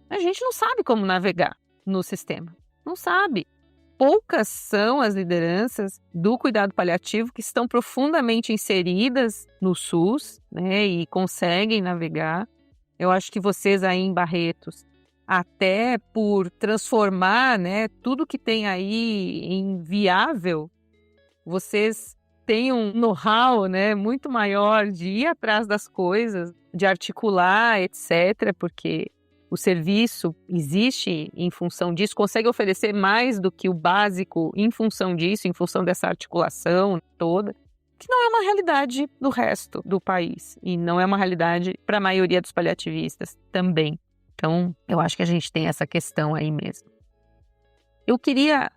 a gente não sabe como navegar no sistema. Não sabe. Poucas são as lideranças do cuidado paliativo que estão profundamente inseridas no SUS, né, e conseguem navegar. Eu acho que vocês aí em Barretos, até por transformar, né, tudo que tem aí em viável, vocês têm um know-how, né, muito maior de ir atrás das coisas, de articular, etc., porque o serviço existe em função disso, consegue oferecer mais do que o básico em função disso, em função dessa articulação toda, que não é uma realidade do resto do país e não é uma realidade para a maioria dos paliativistas também. Então, eu acho que a gente tem essa questão aí mesmo. Eu queria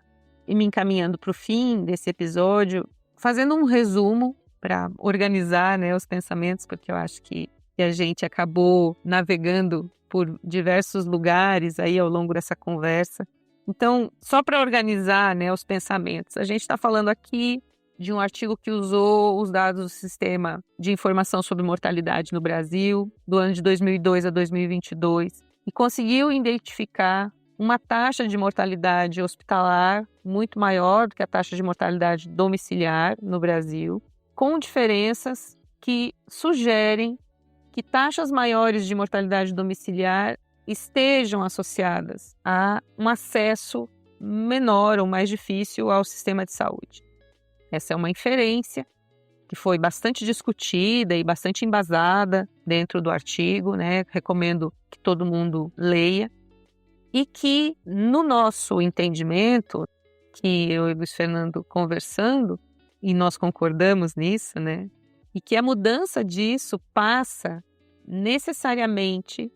ir me encaminhando para o fim desse episódio, fazendo um resumo para organizar, né, os pensamentos, porque eu acho que a gente acabou navegando por diversos lugares aí ao longo dessa conversa. Então, só para organizar, né, os pensamentos, a gente está falando aqui de um artigo que usou os dados do Sistema de Informação sobre Mortalidade no Brasil, do ano de 2002 a 2022, e conseguiu identificar uma taxa de mortalidade hospitalar muito maior do que a taxa de mortalidade domiciliar no Brasil, com diferenças que sugerem que taxas maiores de mortalidade domiciliar estejam associadas a um acesso menor ou mais difícil ao sistema de saúde. Essa é uma inferência que foi bastante discutida e bastante embasada dentro do artigo, né? Recomendo que todo mundo leia. E que, no nosso entendimento, que eu e o Luiz Fernando conversando, e nós concordamos nisso, né? E que a mudança disso passa necessariamente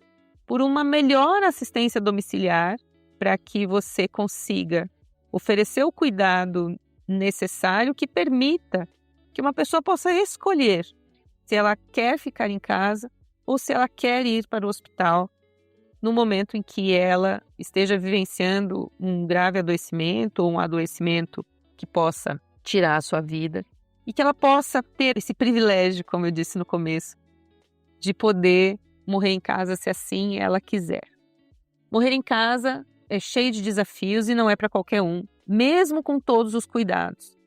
por uma melhor assistência domiciliar para que você consiga oferecer o cuidado necessário que permita que uma pessoa possa escolher se ela quer ficar em casa ou se ela quer ir para o hospital no momento em que ela esteja vivenciando um grave adoecimento ou um adoecimento que possa tirar a sua vida e que ela possa ter esse privilégio, como eu disse no começo, de poder morrer em casa se assim ela quiser. Morrer em casa é cheio de desafios e não é para qualquer um, mesmo com todos os cuidados.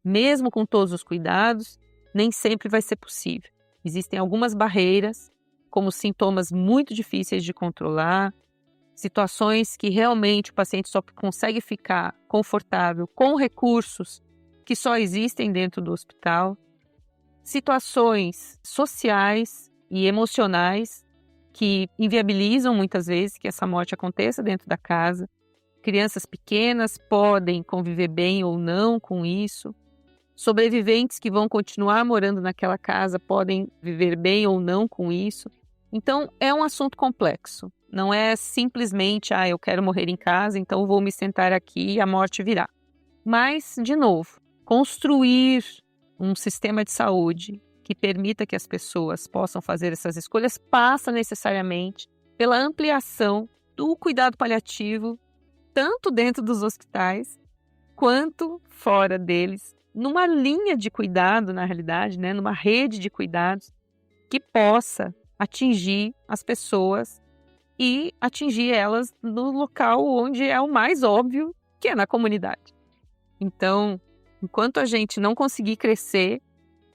Mesmo com todos os cuidados, nem sempre vai ser possível. Existem algumas barreiras, como sintomas muito difíceis de controlar, situações que realmente o paciente só consegue ficar confortável com recursos que só existem dentro do hospital, situações sociais e emocionais que inviabilizam muitas vezes que essa morte aconteça dentro da casa. Crianças pequenas podem conviver bem ou não com isso. Sobreviventes que vão continuar morando naquela casa podem viver bem ou não com isso. Então, é um assunto complexo. Não é simplesmente, eu quero morrer em casa, então vou me sentar aqui e a morte virá. Mas, de novo, construir um sistema de saúde que permita que as pessoas possam fazer essas escolhas passa necessariamente pela ampliação do cuidado paliativo, tanto dentro dos hospitais quanto fora deles, numa linha de cuidado, na realidade, né, numa rede de cuidados que possa atingir as pessoas e atingir elas no local onde é o mais óbvio, que é na comunidade. Então, enquanto a gente não conseguir crescer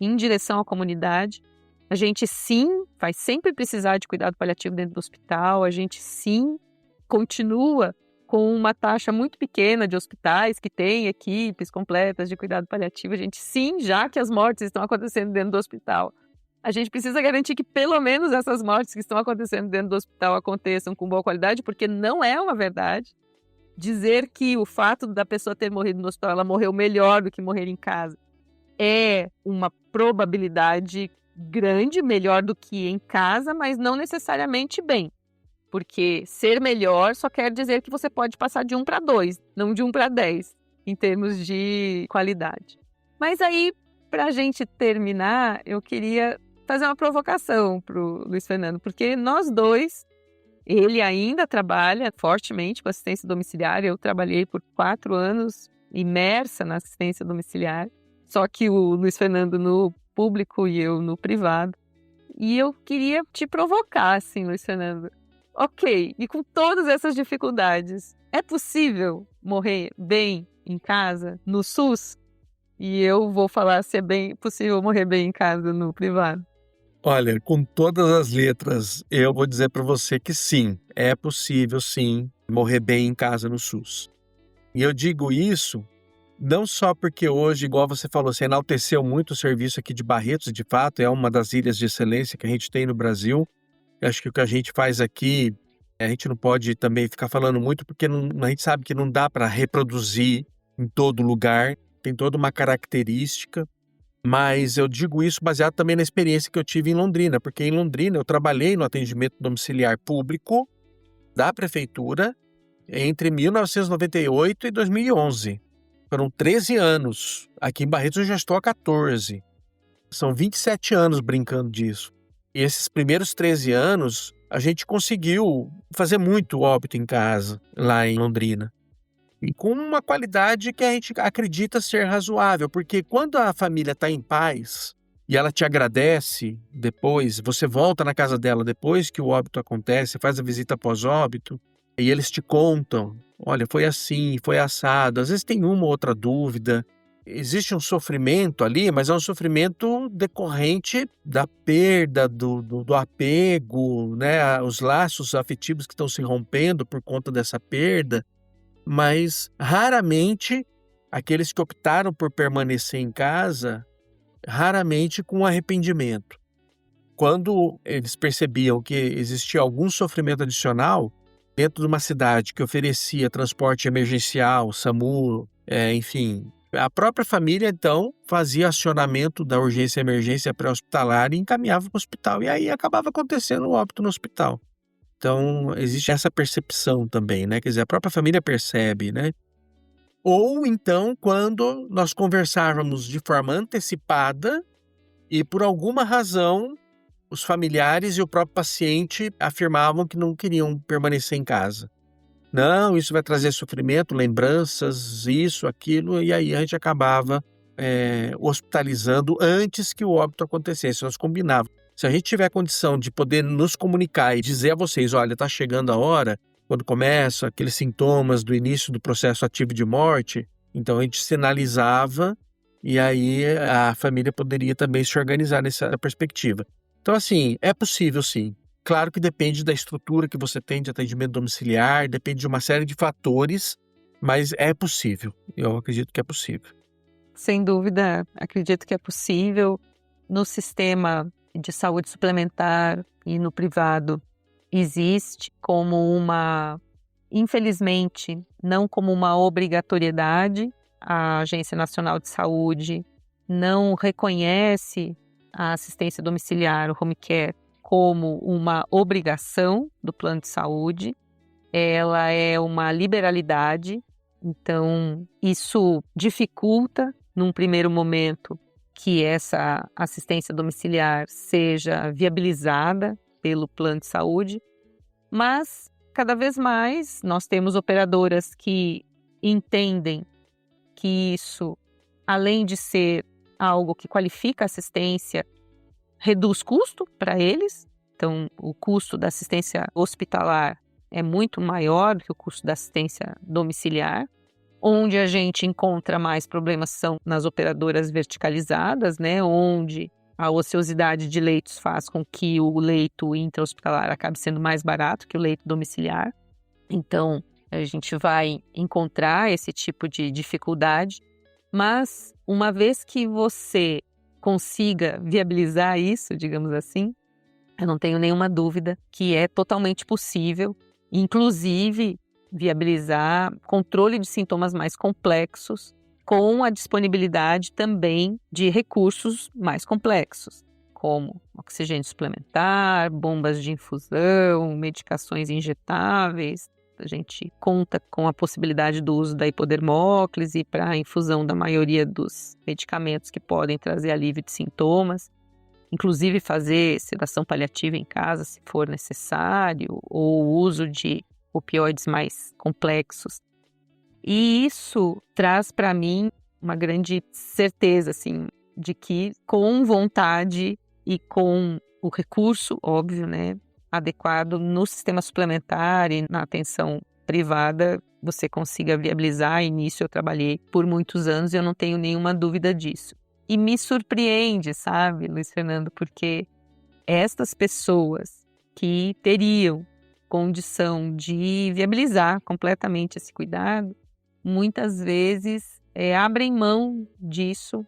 em direção à comunidade, a gente sim vai sempre precisar de cuidado paliativo dentro do hospital, a gente sim continua com uma taxa muito pequena de hospitais que têm equipes completas de cuidado paliativo, a gente sim, já que as mortes estão acontecendo dentro do hospital, a gente precisa garantir que pelo menos essas mortes que estão acontecendo dentro do hospital aconteçam com boa qualidade, porque não é uma verdade dizer que o fato da pessoa ter morrido no hospital, ela morreu melhor do que morrer em casa, é uma probabilidade grande, melhor do que em casa, mas não necessariamente bem. Porque ser melhor só quer dizer que você pode passar de 1 para 2, não de 1 para 10, em termos de qualidade. Mas aí, para a gente terminar, eu queria fazer uma provocação para o Luiz Fernando, porque nós dois, ele ainda trabalha fortemente com assistência domiciliar, eu trabalhei por 4 anos imersa na assistência domiciliar, só que o Luiz Fernando no público e eu no privado. E eu queria te provocar, assim, Luiz Fernando. Ok, e com todas essas dificuldades, é possível morrer bem em casa, no SUS? E eu vou falar se é bem possível morrer bem em casa, no privado. Olha, com todas as letras, eu vou dizer para você que sim, é possível sim morrer bem em casa no SUS. E eu digo isso não só porque hoje, igual você falou, você enalteceu muito o serviço aqui de Barretos, de fato, é uma das ilhas de excelência que a gente tem no Brasil. Eu acho que o que a gente faz aqui, a gente não pode também ficar falando muito, porque a gente sabe que não dá para reproduzir em todo lugar, tem toda uma característica, mas eu digo isso baseado também na experiência que eu tive em Londrina, porque em Londrina eu trabalhei no atendimento domiciliar público da prefeitura entre 1998 e 2011. Foram 13 anos. Aqui em Barretos eu já estou há 14. São 27 anos brincando disso. E esses primeiros 13 anos, a gente conseguiu fazer muito óbito em casa, lá em Londrina. E com uma qualidade que a gente acredita ser razoável, porque quando a família está em paz e ela te agradece depois, você volta na casa dela depois que o óbito acontece, faz a visita pós-óbito, e eles te contam, olha, foi assim, foi assado, às vezes tem uma ou outra dúvida, existe um sofrimento ali, mas é um sofrimento decorrente da perda, do apego, né? Os laços afetivos que estão se rompendo por conta dessa perda, mas raramente aqueles que optaram por permanecer em casa, raramente com arrependimento. Quando eles percebiam que existia algum sofrimento adicional, dentro de uma cidade que oferecia transporte emergencial, SAMU, enfim, a própria família, então, fazia acionamento da urgência e emergência pré-hospitalar e encaminhava para o hospital. E aí acabava acontecendo o óbito no hospital. Então, existe essa percepção também, né? Quer dizer, a própria família percebe, né? Ou então, quando nós conversávamos de forma antecipada e, por alguma razão, os familiares e o próprio paciente afirmavam que não queriam permanecer em casa. Não, isso vai trazer sofrimento, lembranças, isso, aquilo, e aí a gente acabava hospitalizando antes que o óbito acontecesse. Nós combinávamos. Se a gente tiver condição de poder nos comunicar e dizer a vocês, olha, está chegando a hora, quando começam aqueles sintomas do início do processo ativo de morte, então a gente sinalizava e aí a família poderia também se organizar nessa perspectiva. Então, assim, é possível sim. Claro que depende da estrutura que você tem de atendimento domiciliar, depende de uma série de fatores, mas é possível. Eu acredito que é possível. Sem dúvida, acredito que é possível. No sistema de saúde suplementar e no privado, existe como infelizmente, não como uma obrigatoriedade. A Agência Nacional de Saúde não reconhece a assistência domiciliar, o home care, como uma obrigação do plano de saúde. Ela é uma liberalidade, então isso dificulta, num primeiro momento, que essa assistência domiciliar seja viabilizada pelo plano de saúde, mas cada vez mais nós temos operadoras que entendem que isso além de ser algo que qualifica a assistência, reduz custo para eles. Então, o custo da assistência hospitalar é muito maior do que o custo da assistência domiciliar. Onde a gente encontra mais problemas são nas operadoras verticalizadas, né? Onde a ociosidade de leitos faz com que o leito intra-hospitalar acabe sendo mais barato que o leito domiciliar. Então, a gente vai encontrar esse tipo de dificuldade, mas uma vez que você consiga viabilizar isso, digamos assim, eu não tenho nenhuma dúvida que é totalmente possível, inclusive viabilizar controle de sintomas mais complexos, com a disponibilidade também de recursos mais complexos, como oxigênio suplementar, bombas de infusão, medicações injetáveis. A gente conta com a possibilidade do uso da hipodermóclise para a infusão da maioria dos medicamentos que podem trazer alívio de sintomas, inclusive fazer sedação paliativa em casa, se for necessário, ou o uso de opioides mais complexos. E isso traz para mim uma grande certeza, assim, de que com vontade e com o recurso, óbvio, né, adequado no sistema suplementar e na atenção privada, você consiga viabilizar. Início eu trabalhei por muitos anos e eu não tenho nenhuma dúvida disso. E me surpreende, sabe, Luiz Fernando, porque estas pessoas que teriam condição de viabilizar completamente esse cuidado, muitas vezes abrem mão disso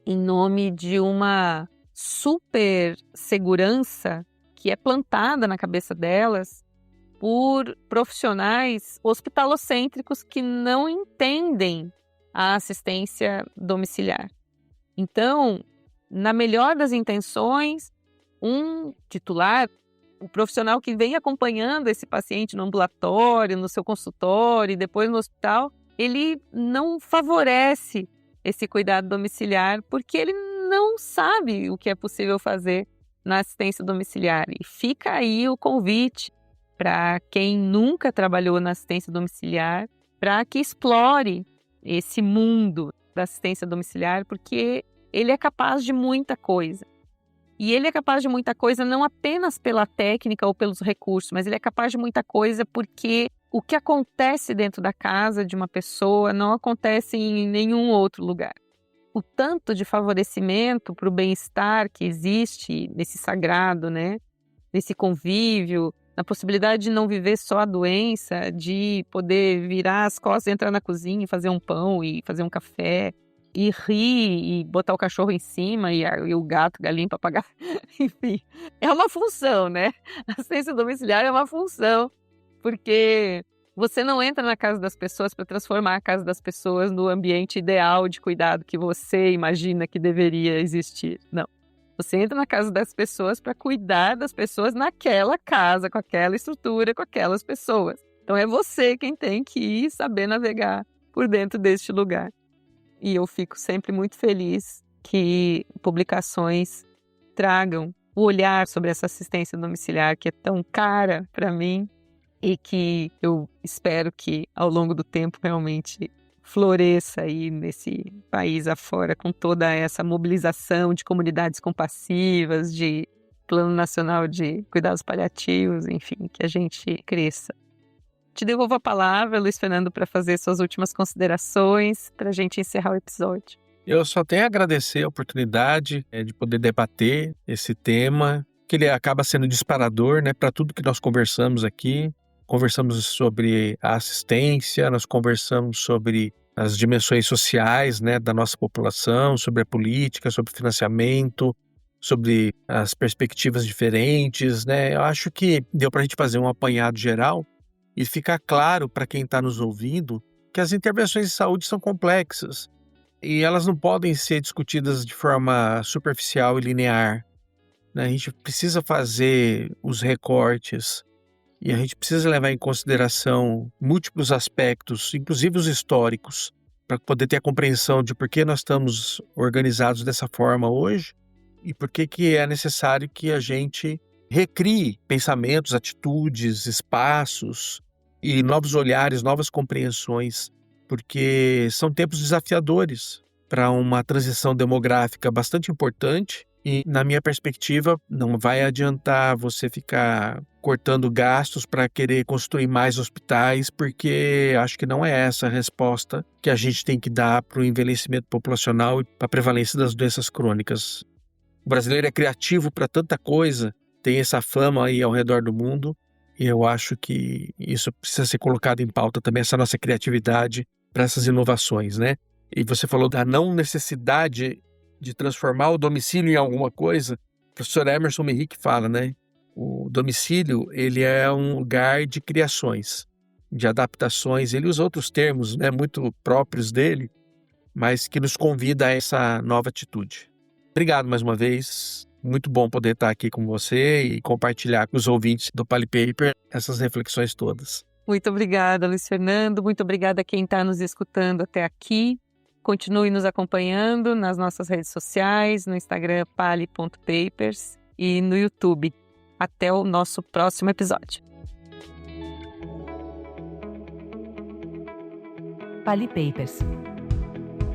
em nome de uma super segurança que é plantada na cabeça delas por profissionais hospitalocêntricos que não entendem a assistência domiciliar. Então, na melhor das intenções, um titular, o profissional que vem acompanhando esse paciente no ambulatório, no seu consultório e depois no hospital, ele não favorece esse cuidado domiciliar porque ele não sabe o que é possível fazer na assistência domiciliar. E fica aí o convite para quem nunca trabalhou na assistência domiciliar, para que explore esse mundo da assistência domiciliar, porque ele é capaz de muita coisa. E ele é capaz de muita coisa não apenas pela técnica ou pelos recursos, mas ele é capaz de muita coisa porque o que acontece dentro da casa de uma pessoa não acontece em nenhum outro lugar. O tanto de favorecimento para o bem-estar que existe nesse sagrado, né? Nesse convívio, na possibilidade de não viver só a doença, de poder virar as costas, entrar na cozinha e fazer um pão e fazer um café, e rir e botar o cachorro em cima e o gato, galinha, papagaio, enfim. É uma função, né? A assistência domiciliar é uma função, porque você não entra na casa das pessoas para transformar a casa das pessoas no ambiente ideal de cuidado que você imagina que deveria existir. Não. Você entra na casa das pessoas para cuidar das pessoas naquela casa, com aquela estrutura, com aquelas pessoas. Então é você quem tem que ir saber navegar por dentro deste lugar. E eu fico sempre muito feliz que publicações tragam o olhar sobre essa assistência domiciliar que é tão cara para mim e que eu espero que ao longo do tempo realmente floresça aí nesse país afora com toda essa mobilização de comunidades compassivas, de Plano Nacional de Cuidados Paliativos, enfim, que a gente cresça. Te devolvo a palavra, Luiz Fernando, para fazer suas últimas considerações, para a gente encerrar o episódio. Eu só tenho a agradecer a oportunidade de poder debater esse tema, que ele acaba sendo disparador, né, para tudo que nós conversamos aqui. Conversamos sobre a assistência, nós conversamos sobre as dimensões sociais, né, da nossa população, sobre a política, sobre o financiamento, sobre as perspectivas diferentes, né? Eu acho que deu para a gente fazer um apanhado geral e ficar claro para quem está nos ouvindo que as intervenções de saúde são complexas e elas não podem ser discutidas de forma superficial e linear, né? A gente precisa fazer os recortes e a gente precisa levar em consideração múltiplos aspectos, inclusive os históricos, para poder ter a compreensão de por que nós estamos organizados dessa forma hoje e por que é necessário que a gente recrie pensamentos, atitudes, espaços e novos olhares, novas compreensões, porque são tempos desafiadores. para uma transição demográfica bastante importante e, na minha perspectiva, não vai adiantar você ficar cortando gastos para querer construir mais hospitais, porque acho que não é essa a resposta que a gente tem que dar para o envelhecimento populacional e para a prevalência das doenças crônicas. O brasileiro é criativo para tanta coisa, tem essa fama aí ao redor do mundo, e eu acho que isso precisa ser colocado em pauta também, essa nossa criatividade para essas inovações, né? E você falou da não necessidade de transformar o domicílio em alguma coisa. O professor Emerson Henrique fala, né? O domicílio, ele é um lugar de criações, de adaptações. Ele usa outros termos, né, muito próprios dele, mas que nos convida a essa nova atitude. Obrigado mais uma vez. Muito bom poder estar aqui com você e compartilhar com os ouvintes do PaliPaper essas reflexões todas. Muito obrigada, Luiz Fernando. Muito obrigada a quem está nos escutando até aqui. Continue nos acompanhando nas nossas redes sociais, no Instagram pali.papers e no YouTube. Até o nosso próximo episódio. PaliPapers.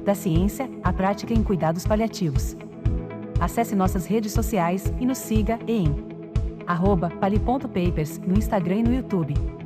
Da ciência à prática em cuidados paliativos. Acesse nossas redes sociais e nos siga em @pali.papers no Instagram e no YouTube.